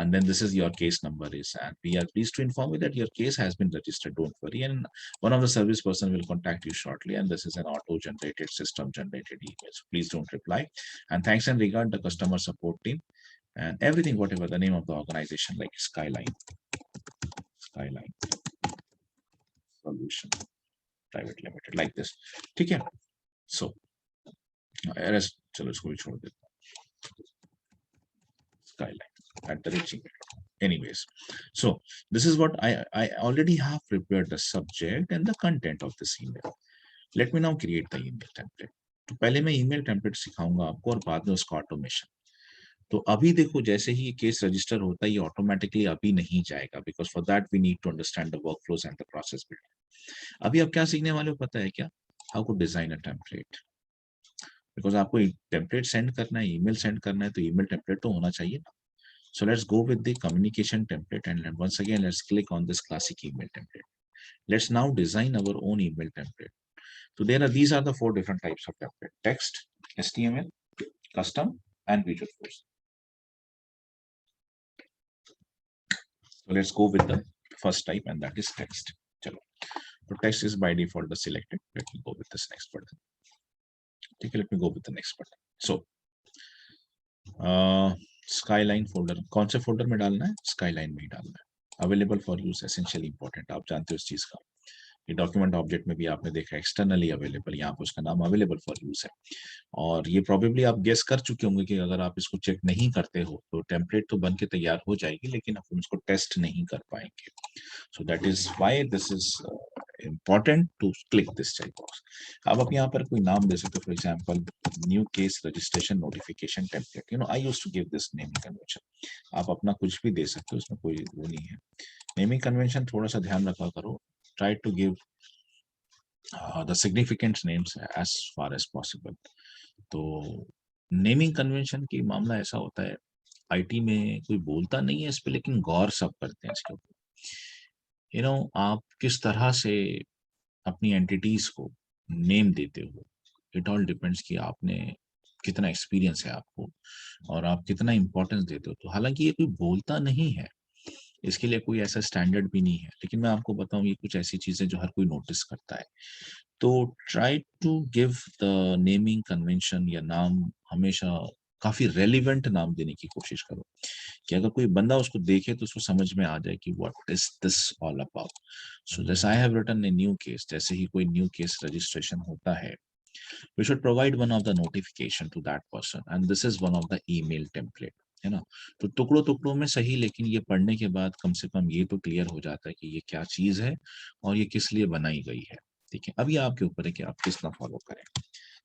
S2: and then this is your case number is, and we are pleased to inform you that your case has been registered, don't worry, and one of the service person will contact you shortly, and this is an auto generated system generated email, so please don't reply, and thanks and regard the customer support team and everything, whatever the name of the organization, like Skyline Solution Private Limited, like this, ठीक है। So चलो इसको भी छोड़ देते हैं, Skyline@gmail.com। Anyways, so this is what I already have prepared the subject and the content of this email. Let me now create the email template। तो पहले मैं ईमेल टेम्पलेट सिखाऊंगा आपको और बाद में उसका ऑटोमेशन। तो अभी देखो जैसे ही ये केस रजिस्टर होता है, ये ऑटोमेटिकली अभी नहीं जाएगा, because for that we need to understand the work flows and the process building. अभी आप क्या सीखने वाले हो पता है क्या, how to design a template, because आपको टेम्पलेट सेंड करना है, ईमेल सेंड करना है, तो ईमेल टेम्पलेट तो होना चाहिए ना। So let's go with the communication template, and once again let's click on this classic email template. Let's now design our own email template. So these are the 4 different types of template: text, HTML, custom, and visual force. So let's go with the first type, and that is text. Chalo. So text is by default the selected. Let me go with this next button. Okay, let me go with the next button. So skyline folder कौन से folder में डालना है? Skyline में ही डालना है. Available for use essentially important, आप जानते हो इस चीज का. ये डॉक्यूमेंट ऑब्जेक्ट में भी आपने देखा एक्सटर्नली अवेलेबल, यहाँ पे उसका नाम अवेलेबल फॉर यूज है. और ये प्रोबेबली आप गेस कर चुके होंगे कि अगर आप इसको चेक नहीं करते हो तो टेम्पलेट तो बन के तैयार हो जाएगी, लेकिन आप उसको टेस्ट नहीं कर पाएंगे. So that is why this is important to click this checkbox. अब आप यहाँ पर कोई नाम दे सकते हो, for example new case registration notification template. I used to give this naming convention. आप अपना कुछ भी दे सकते हो, उसमें कोई वो नहीं है. नेमिंग कन्वेंशन थोड़ा सा ध्यान रखा करो. Try to give the significant names as far as possible. तो नेमिंग कन्वेंशन की मामला ऐसा होता है, आईटी में कोई बोलता नहीं है इस पे, लेकिन गौर सब करते हैं इसके ऊपर. आप किस तरह से अपनी एंटिटीज को नेम देते हो, इट ऑल डिपेंड्स कि आपने कितना एक्सपीरियंस है आपको और आप कितना इंपॉर्टेंस देते हो. तो हालांकि ये कोई बोलता नहीं है, इसके लिए कोई ऐसा स्टैंडर्ड भी नहीं है, लेकिन मैं आपको बताऊं ये कुछ ऐसी चीजें जो हर कोई नोटिस करता है. तो try to give the naming convention या नाम हमेशा काफी रेलिवेंट नाम देने की कोशिश करो, कि अगर कोई बंदा उसको देखे तो उसको समझ में आ जाए कि what is this all about. So जैसे I have written a new case, जैसे ही कोई न्यू केस रजिस्ट्रेशन होता है, we should provide one of the notification to that person, and this is one of the email template. है ना. तो टुकड़ों टुकड़ों में सही, लेकिन ये पढ़ने के बाद कम से कम ये तो क्लियर हो जाता है कि ये क्या चीज है और ये किस लिए बनाई गई है. ठीक है, अब ये आपके ऊपर है कि आप किस तरह फॉलो करें.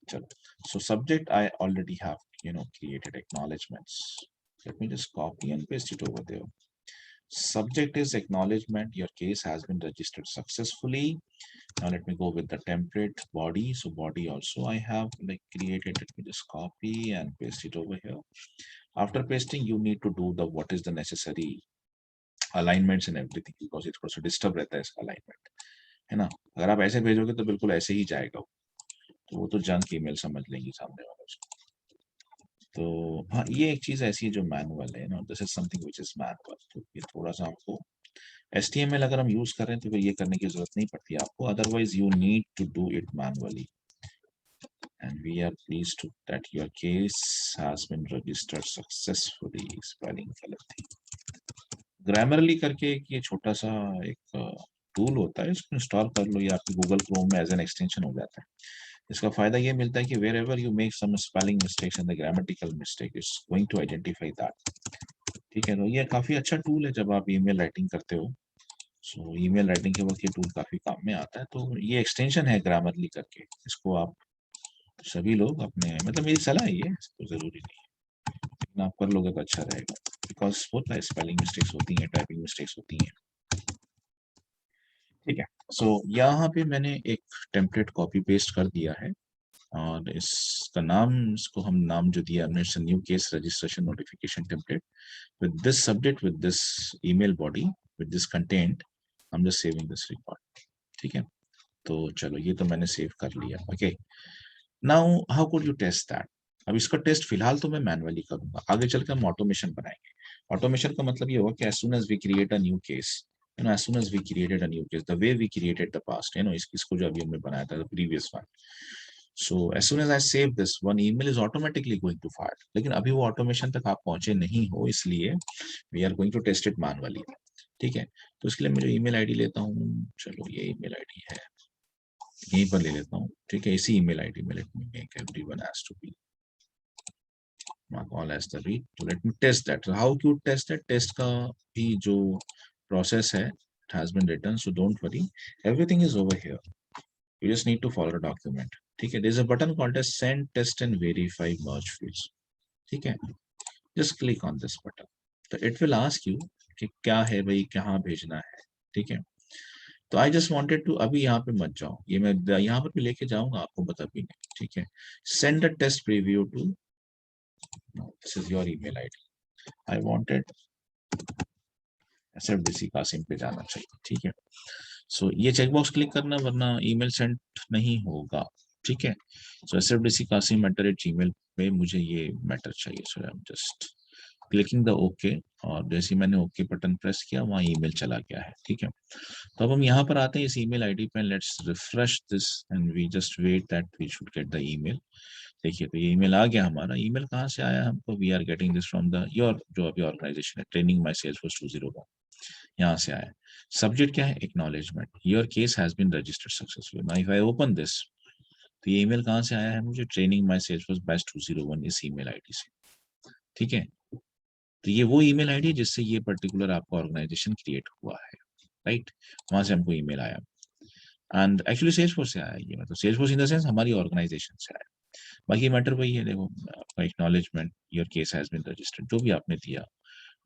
S2: चलो, so subject I already have created acknowledgements. Let me just copy and paste it over there. Subject is acknowledgement, your case has been registered successfully. Now let me go with the template body. So body also I have created. Let me just copy and paste it over here. After pasting, you need to do the what is the necessary alignments and everything, because it's also disturb रहता है इसका alignment, है ना. अगर आप ऐसे भेजोगे तो बिल्कुल ऐसे ही जाएगा, तो वो तो जंक ईमेल समझ लेंगी सामने वाला उसको. तो हाँ, ये एक चीज ऐसी है जो मैनुअल है ना, this is something which is manual. तो ये थोड़ा सा आपको HTML अगर हम यूज कर रहे हैं तो फिर ये करने की जरूरत नहीं पड़ती आपको, otherwise you need to do it manually. And we are pleased to that your case has been registered successfully. Spelling गलत थी. ग्रामरली करके एक ये छोटा सा एक टूल होता है, इसको इंस्टॉल कर लो, ये आपके गूगल क्रोम में एज एन एक्सटेंशन हो जाता है. इसका फायदा ये मिलता है कि wherever you make some spelling mistakes and the grammatical mistake, it's going to identify that. ठीक है, तो ये काफी अच्छा टूल है जब आप ईमेल राइटिंग करते हो. सो ईमेल राइटिंग के वक्त ये टूल काफी काम में आता है. तो ये एक्सटेंशन है ग्रामरली करके, इसको आप सभी लोग अपने, मतलब मेरी सलाह है, ये इसको जरूरी नहीं है, लेकिन आप कर लोगे तो अच्छा रहेगा, बिकॉज होता है स्पेलिंग मिस्टेक्स होती हैं, टाइपिंग मिस्टेक्स होती हैं. ठीक है, सो यहाँ पे मैंने एक टेम्पलेट कॉपी पेस्ट कर दिया है, और इसका नाम, इसको हम नाम जो दिया हमने, new case registration notification template with this subject, with this email body, with this content. I'm just saving this record. ठीक है, तो चलो ये तो मैंने सेव कर लिया. Okay, now how could you test that. अब इसका टेस्ट फिलहाल तो मैं मैनुअली करूंगा, आगे चलकर हम ऑटोमेशन बनाएंगे. ऑटोमेशन का मतलब ये होगा कि as soon as we create a new case, as soon as we created a new case, the way we created the past, इसको जो अभी हमने बनाया था, the previous one. So as soon as I save this, one email is automatically going to fire. लेकिन अभी वो automation तक आप पहुंचे नहीं हो, इसलिए we are going to test it manually. ठीक है, तो इसके लिए मैं जो ईमेल आईडी लेता हूँ, चलो ये ईमेल आईडी है, यहीं पर ले लेता हूँ. ठीक है, इसी ईमेल आईडी में let me make everyone has to be mark all as the read. तो let me test that. How you test that? Test का भी जो process है, it has been written, so don't worry, everything is over here. You just need to follow the document. ठीक है, there is a button called as send test and verify merge fields. ठीक है, just click on this button. तो it will ask you कि क्या है भाई, कहाँ भेजना है. ठीक है, तो I just wanted to, अभी यहाँ पे मत जाओ, ये मैं यहाँ पर भी लेके जाऊंगा, आपको बता भी नहीं. ठीक है, send a test preview to, no, this is your email ID. I wanted Sfdc Qasim पे जाना चाहिए. ठीक है, सो ये चेकबॉक्स क्लिक करना, वरना ईमेल सेंड नहीं होगा। ठीक है, सो SFDC kasim@gmail पे मुझे ये मैटर चाहिए। So I am just clicking the okay, और जैसे ही मैंने ओके बटन प्रेस किया वहाँ ईमेल चला गया है। ठीक है, तो अब हम यहाँ पर आते हैं इस ईमेल आईडी पे, let's refresh this and we just wait that we should get the email. देखिए, तो ये ईमेल आ गया हमारा। ईमेल कहाँ से आया हमको? We are getting this from the your जो अभी ऑर्गेनाइजेशन है, ट्रेनिंग माई सेल्सफोर्स 201, यहाँ से आया। सब्जेक्ट क्या है? Acknowledgement, your case has been registered successfully. Now if I open this, तो ये ईमेल कहाँ से आया है मुझे? ट्रेनिंग माई सेल्सफोर्स बैच 201 इस ईमेल आईडी से। ठीक है, तो ये वो ईमेल आईडी जिससे ये पर्टिकुलर आपका ऑर्गेनाइजेशन क्रिएट हुआ है, राइट? वहां से हमको ईमेल आया, एंड एक्चुअली सेल्सफोर्स से आया ये, मतलब सेल्सफोर्स इन द सेंस हमारी ऑर्गेनाइजेशन से आया। बाकी मैटर वही है, देखो आपका acknowledgement, your case has been registered, जो भी आपने दिया,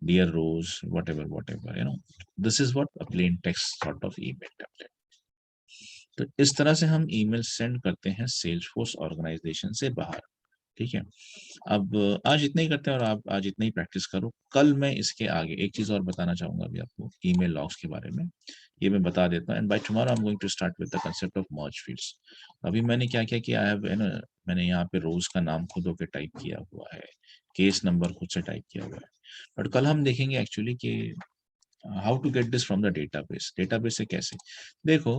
S2: dear Rose, whatever you know, this is what a plain text sort of email template. तो इस तरह से हम ईमेल सेंड करते हैं सेल्सफोर्स ऑर्गेनाइजेशन से बाहर। ठीक है, अब आज इतना ही करते हैं, और आप आज इतना ही प्रैक्टिस करो। कल मैं इसके आगे एक चीज और बताना चाहूंगा अभी आपको ईमेल लॉग्स के बारे में, ये मैं बता देता हूँ। And by tomorrow I am going to start with the concept of merge fields. अभी मैंने क्या क्या किया है ना, मैंने यहाँ पे रोज का नाम खुद होकर टाइप किया हुआ है, केस नंबर खुद से टाइप किया हुआ है, बट कल हम देखेंगे एक्चुअली कि how to get this from the database. Database से कैसे? देखो,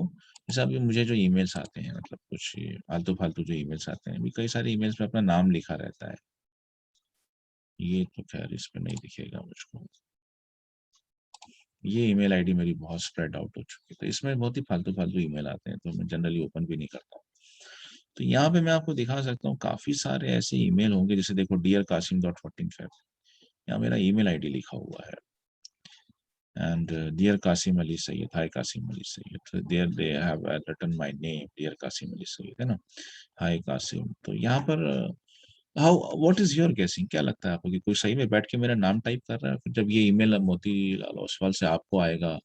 S2: जैसे अभी मुझे जो ईमेल्स आते हैं, मतलब कुछ फालतू फालतू जो ईमेल्स आते हैं, अभी कई सारे ईमेल्स में अपना नाम लिखा रहता है। ये तो खैर इस पे नहीं दिखेगा मुझको। ये ईमेल आईडी मेरी बहुत स्प्रेड आउट हो चुकी है, तो इसमें बहुत ही फालतू फालतू ईमेल आते हैं, तो मैं जनरली ओपन भी नहीं करता। तो यहाँ पे मैं आपको दिखा सकता हूँ काफी सारे ऐसे ईमेल होंगे, जैसे देखो डियर kasim.14 यहाँ मेरा ईमेल आईडी लिखा हुआ है, and dear Kasim Ali Sayyed, hi Kasim Ali Sayyed. So there they have written my name, dear Kasim Ali Sayyed, है ना? Hi Kasim। तो यहाँ पर how what is your guessing? क्या लगता है आपको कि कोई सही में बैठ के मेरा नाम टाइप कर रहा है? फिर जब ये ईमेल मोतीलाल ओसवाल से आपको आएगा,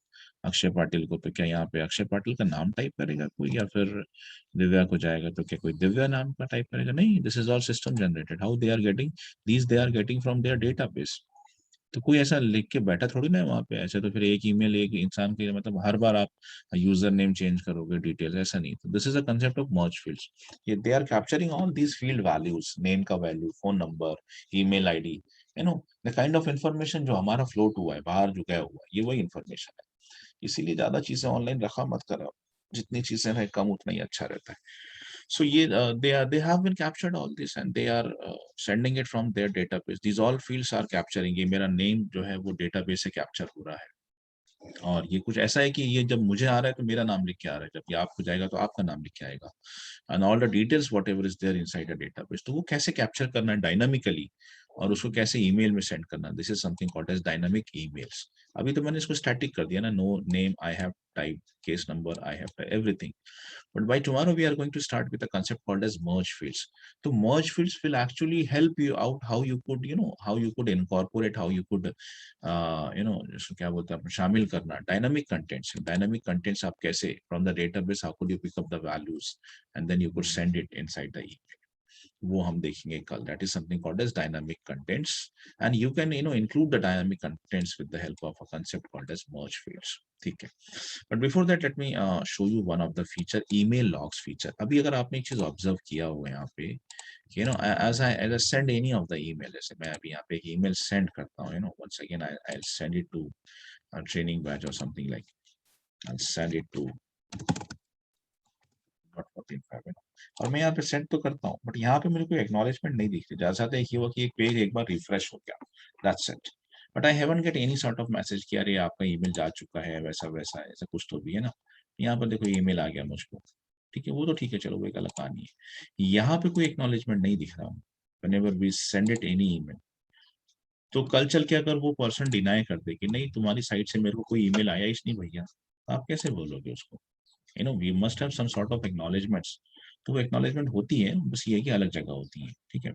S2: अक्षय पाटिल को, तो क्या यहाँ पे अक्षय पाटिल का नाम टाइप करेगा कोई, या फिर दिव्या को जाएगा तो क्या कोई दिव्या नाम का टाइप करेगा? नहीं, this is all system generated. How they are getting these? They are getting from their database. तो कोई ऐसा लिख के बैठा थोड़ी ना है वहां पे। ऐसे तो फिर एक ईमेल एक इंसान के, मतलब हर बार आप यूजर नेम चेंज करोगे, डिटेल्स, ऐसा नहीं। तो this is a concept of merge fields. ये they are capturing all these field values, name का value, phone number, email ID, you know, the kind of information जो हमारा फ्लोट हुआ है बाहर, जो गया हुआ है, ये वही इंफॉर्मेशन है। इसीलिए ज्यादा चीजें ऑनलाइन रखा मत करो, जितनी चीजें रहे कम उतना ही अच्छा रहता है। So yeah, they have been captured all this, and they are sending it from their database. These all fields are capturing। ये मेरा name जो है वो database से capture हो रहा है, और ये कुछ ऐसा है कि ये जब मुझे आ रहा है तो मेरा नाम लिख के आ रहा है, जब ये आपको जाएगा तो आपका नाम लिख के आएगा, and all the details whatever is there inside a database. तो वो कैसे कैप्चर करना है डायनामिकली, और उसको कैसे ईमेल में सेंड करना, this is something called as dynamic emails. अभी तो मैंने इसको स्टैटिक कर दिया ना, no name I have type, case number I have, everything. But by tomorrow, we are going to start with a concept called as merge fields. So merge fields will actually help you out how you could, you know, how you could incorporate, how you could, जैसे क्या बोलते हैं, शामिल करना dynamic contents. Dynamic contents आप कैसे from the database, how could you pick up the values and then you could send it inside the email. वो हम देखेंगे कल। That is something called as dynamic contents, and you can include the dynamic contents with the help of a concept called as merge fields. ठीक है, but before that let me show you one of the feature, email logs feature. अभी अगर आपने एक चीज observe किया हो यहाँ पे, as I send any of the email, जैसे मैं अभी यहाँ पे एक ईमेल सेंड करता हूँ, once again I send it to training batch और something like, I send it to not 14 और मैं यहाँ पे सेंड तो करता हूँ, बट यहाँ पे मेरे को एक्नॉलेजमेंट नहीं दिख रही। ज्यादा से ज्यादा एक ही हुआ कि एक पेज एक बार रिफ्रेश हो गया, that's it. But I haven't get any sort of message कि अरे आपका ईमेल जा चुका है, वैसा वैसा ऐसा कुछ तो भी है ना। यहाँ पर देखो ईमेल आ गया मुझको, ठीक है, वो तो ठीक है, चलो वो एक अलग कहानी है। यहाँ पे कोई एक्नॉलेजमेंट नहीं दिख रहा हूँ whenever we send it any email। तो कल चल के अगर वो पर्सन डिनाई कर दे कि नहीं तुम्हारी साइड से मेरे को कोई ईमेल आया ही नहीं भैया, तो आप कैसे बोलोगे उसको? We must have some sort of acknowledgements. तो वो एक्नॉलेजमेंट होती है, बस ये है कि अलग जगह होती है। ठीक है,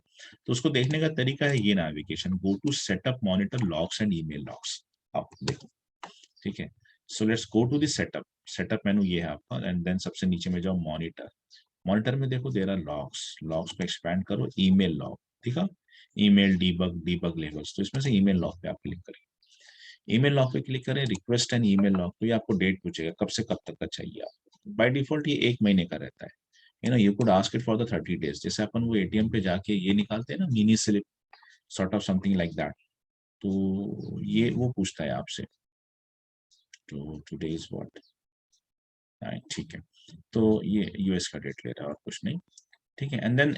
S2: तो उसको देखने का तरीका है ये navigation, go to setup monitor logs and email logs. आप देखो, ठीक है, so let's go to the setup. Setup menu ये है आपका, एंड देन सबसे नीचे में जाओ मॉनिटर। मॉनिटर में देखो देयर आर लॉग्स, लॉग्स को एक्सपैंड करो, ईमेल लॉग, ठीक है, ईमेल डीबग, डीबग लेवल्स, तो इसमें से ईमेल लॉग पे आप क्लिक करेंगे। ईमेल लॉग पे क्लिक करें, रिक्वेस्ट एंड ईमेल लॉग पे आपको डेट पूछेगा कब से कब तक का चाहिए आपको। बाय डिफॉल्ट ये 1 महीने का रहता है। You could ask it for the 30 days, जैसे अपन वो एटीएम पे जाके ये निकालते हैं ना, mini slip, sort of something like that. तो ये वो पूछता है आपसे, तो टुडे इज व्हाट, ठीक है। तो ये यूएस का डेट ले रहा है और कुछ नहीं, ठीक है। And then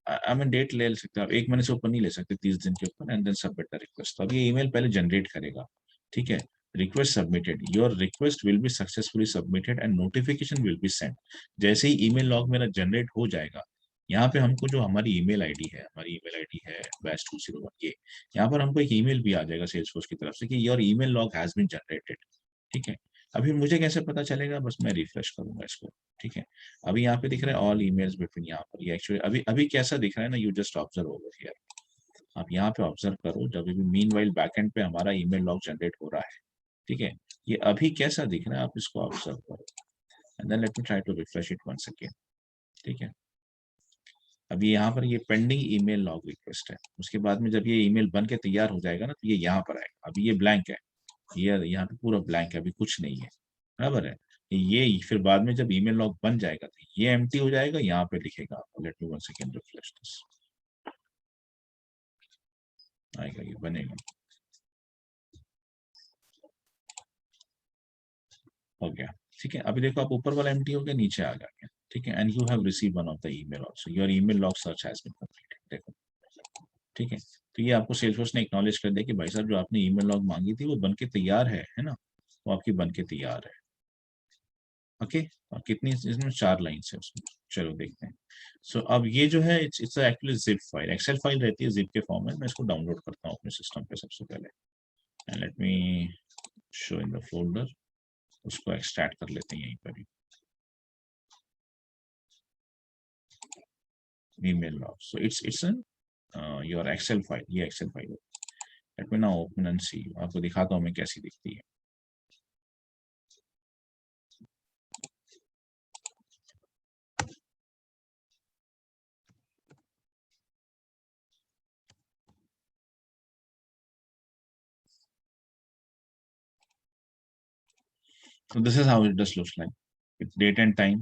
S2: I mean date ले सकते हैं आप, 1 महीने से ऊपर नहीं ले सकते, 30 दिन के ऊपर। And then submit the request. तो अब ये ईमेल पहले जनरेट करेगा, ठीक है। Request submitted, your request will be successfully submitted and notification will be sent. जैसे ही ईमेल लॉग मेरा जनरेट हो जाएगा, यहाँ पे हमको जो हमारी ईमेल आईडी है, हमारी ईमेल आईडी है बैच201, ये यहाँ पर हमको एक ईमेल भी आ जाएगा सेल्सफोर्स की तरफ से कि your email log has been generated, ठीक है। अभी मुझे कैसे पता चलेगा, बस मैं रिफ्रेश करूंगा इसको, ठीक है। अभी यहाँ पे दिख रहा है ऑल ईमेल्स बिटवीन, यहाँ पर ये एक्चुअली अभी अभी कैसा दिख रहा है ना, you just observe over here. आप यहाँ पे ऑब्जर्व करो, जब भी मीनवाइल बैकएंड पे हमारा ईमेल लॉग जनरेट हो रहा है, ठीक है। ये अभी कैसा दिख रहा है, आप इसको ऑब्जर्व करो। And then let me try to refresh it once again, ठीक है। अभी यहाँ पर ये पेंडिंग ईमेल लॉग रिक्वेस्ट है। उसके बाद में जब ये ईमेल बन के तैयार हो जाएगा ना, तो ये यहाँ पर आएगा। अभी ये ब्लैंक है, ये यहाँ पे पूरा ब्लैंक है, अभी कुछ नहीं है, बराबर है। ये फिर बाद में जब ईमेल लॉग बन जाएगा तो ये एम्प्टी हो जाएगा, यहाँ पे लिखेगा। Let me one second refresh this, आएगा, ये बनेगा, हो गया, ठीक है। अभी देखो, आप ऊपर वाला एम्प्टी हो गया, नीचे आ गया, ठीक है। And you have receive one of the email also, your email log search has been completed, देखो, ठीक है। तो ये आपको सेल्सफोर्स ने एक्नॉलेज कर दिया कि भाई साहब जो आपने ईमेल लॉग मांगी थी वो बन के तैयार है ना, वो आपकी बन के तैयार है। ओके। और कितनी इसमें 4 लाइन है उसमें, चलो देखते हैं। सो अब ये जो है, it's actually zip file, Excel file रहती है जिप के फॉर्म में। मैं इसको डाउनलोड करता हूँ अपने सिस्टम पे सबसे पहले, and let me show in the folder. उसको एक्सट्रैक्ट कर लेते हैं यहीं पर ही, email log. So it's an your excel file, ये एक्सेल फाइल है। Let me now open and see, आपको दिखाता हूँ मैं कैसी दिखती है। So this is how it does looks like, with date and time,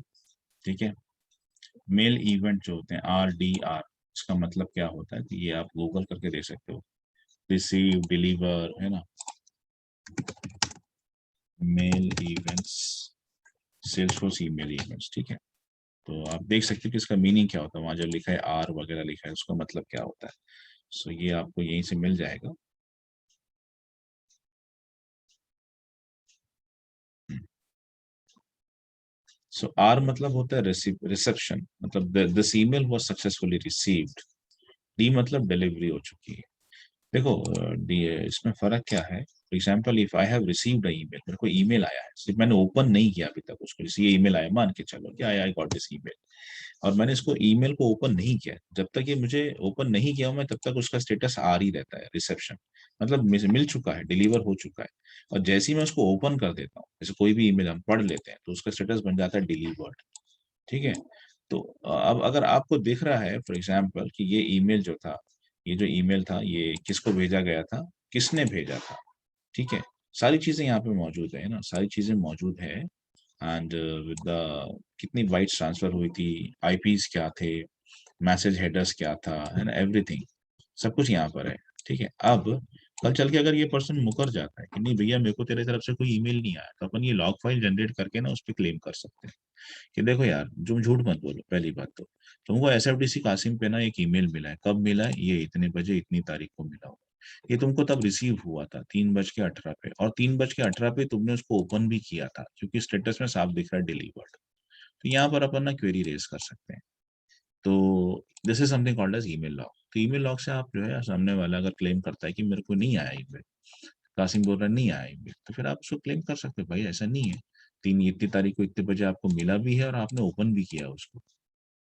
S2: ठीक है। मेल इवेंट जो होते हैं RDR, इसका मतलब क्या होता है कि ये आप गूगल करके देख सकते हो, रिसीव, डिलीवर, है ना, mail events, Salesforce email events, ठीक है। तो आप देख सकते हो कि इसका मीनिंग क्या होता है, वहां जो लिखा है आर वगैरह लिखा है, उसका मतलब क्या होता है। सो ये आपको यहीं से मिल जाएगा। सो आर मतलब होता है रिसेप्शन, मतलब this email was successfully received. D मतलब डिलीवरी हो चुकी है। देखो, इसमें फर्क क्या है। For example, if I have received a email, मेरे को ईमेल आया है, सिर्फ मैंने ओपन नहीं किया अभी तक उसको, जैसे ये ईमेल आया, मान के चलो कि आई गॉट दिस ईमेल, और मैंने इसको ईमेल को ओपन नहीं किया, जब तक ये मुझे ओपन नहीं किया मैं, तब तक उसका स्टेटस आर ही रहता है, रिसेप्शन। मतलब मिल चुका है, डिलीवर हो चुका है। और जैसे ही मैं उसको ओपन कर देता हूँ, जैसे कोई भी ईमेल हम पढ़ लेते हैं, तो उसका स्टेटस बन जाता है डिलीवर्ड, ठीक है। तो अब अगर आपको दिख रहा है फॉर एग्जाम्पल कि ये ईमेल जो था, ये जो ईमेल था, ये किसको भेजा गया था, किसने भेजा था, ठीक है। सारी चीजें यहाँ पे मौजूद है ना, सारी चीजें मौजूद है। एंड विद द कितनी बाइट्स ट्रांसफर हुई थी, आईपीस क्या थे, मैसेज हेडर्स क्या था, है ना, एवरीथिंग, सब कुछ यहाँ पर है, ठीक है। अब कल चल के अगर ये पर्सन मुकर जाता है कि नहीं भैया मेरे को तेरे तरफ से कोई ईमेल नहीं आया, तो अपन ये लॉग फाइल जनरेट करके ना उस पर क्लेम कर सकते हैं कि देखो यार, तुम झूठ मत बोलो। पहली बात तो तुमको एसएफडीसी कासिम पे ना एक ईमेल मिला है, कब मिला है, ये इतने बजे इतनी तारीख को मिला हो। ये तुमको तब रिसीव हुआ था 3:18 पे, और 3:18 पे तुमने उसको ओपन भी किया था, क्योंकि स्टेटस में साफ दिख रहा है डिलीवर्ड। तो यहाँ पर अपन ना क्वेरी रेज कर सकते हैं। तो this is something called as email log. तो ईमेल लॉग से आप जो है, सामने वाला अगर क्लेम करता है कि मेरे को नहीं आया ईमेल, कासिम बोल रहा है नहीं आया ईमेल, तो फिर आप उसको क्लेम कर सकते हो, भाई ऐसा नहीं है, इतनी तारीख को इतने बजे आपको मिला भी है और आपने ओपन भी किया उसको,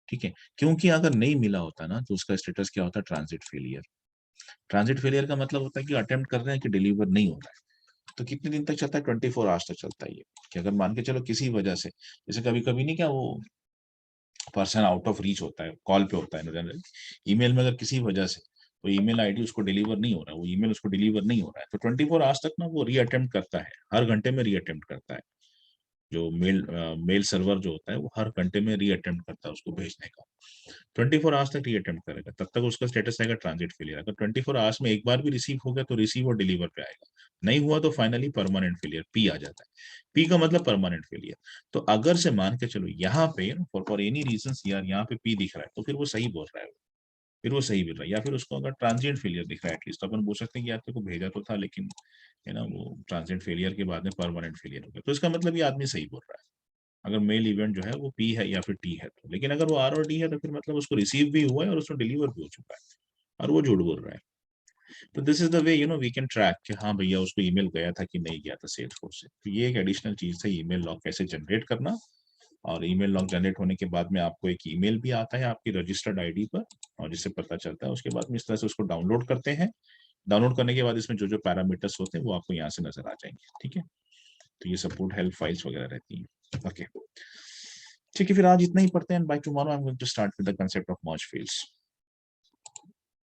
S2: ठीक है। क्योंकि अगर नहीं मिला होता ना, तो उसका स्टेटस क्या होता है, ट्रांजिट फेलियर। ट्रांजिट फेलियर का मतलब होता है कि अटेम्प्ट कर रहे हैं कि डिलीवर नहीं हो रहा है। तो कितने दिन तक चलता है, 24 आवर्स तक चलता है ये। कि अगर मान के चलो किसी वजह से, जैसे कभी कभी नहीं क्या, वो पर्सन आउट ऑफ रीच होता है, कॉल पे होता है, ईमेल में अगर किसी वजह से तो ईमेल आईडी उसको डिलीवर नहीं हो रहा है, वो ईमेल उसको डिलीवर नहीं हो रहा है, तो 24 आवर्स तक ना वो रीअटेम्प्ट करता है, हर घंटे में रीअटेम्प्ट करता है। जो मेल सर्वर जो होता है वो हर घंटे में रीअटेम्प्ट करता है उसको भेजने का। 24 आवर्स तक रीअटेम्प्ट करेगा, तब तक उसका स्टेटस आएगा ट्रांजिट फेलियर। अगर 24 आवर्स में एक बार भी रिसीव हो गया तो रिसीव और डिलीवर पे आएगा, नहीं हुआ तो फाइनली परमानेंट फेलियर पी आ जाता है। पी का मतलब परमानेंट फेलियर। तो अगर से मान के चलो यहाँ पे फॉर एनी रीजन यार यहाँ पे पी दिख रहा है, तो फिर वो सही बोल रहा है, फिर वो सही बोल रहा है। या फिर उसको अगर ट्रांजिएंट फेलियर दिख रहा है एटलीस्ट, तो अपन बोल सकते हैं कि यार तेरे को भेजा तो था लेकिन है ना वो ट्रांजिएंट फेलियर के बाद में परमानेंट फेलियर हो गया, तो इसका मतलब ये आदमी सही बोल रहा है। अगर मेल इवेंट जो है वो पी है या फिर टी है तो। लेकिन अगर वो आर और डी है तो फिर मतलब उसको रिसीव भी हुआ है और उसको डिलीवर भी हो चुका है और वो झूठ बोल रहा है। तो this is the way we can track कि हाँ भैया उसको ईमेल गया था कि नहीं गया था सेल्सफोर्स से। तो ये एक एडिशनल चीज है, ईमेल लॉग कैसे जनरेट करना। और ईमेल लॉग जनरेट होने के बाद में आपको एक ईमेल भी आता है आपकी रजिस्टर्ड आईडी पर, और जिससे पता चलता है। उसके बाद में इस तरह से उसको डाउनलोड करते हैं। डाउनलोड करने के बाद इसमें जो जो पैरामीटर्स होते हैं वो आपको यहाँ से नजर आ जाएंगे। ठीक है, तो ये सपोर्ट हेल्प फाइल्स वगैरह रहती हैं। ओके, ठीक है, फिर आज इतना ही पढ़ते हैं। By tomorrow I am going to start with the concept of merge fields.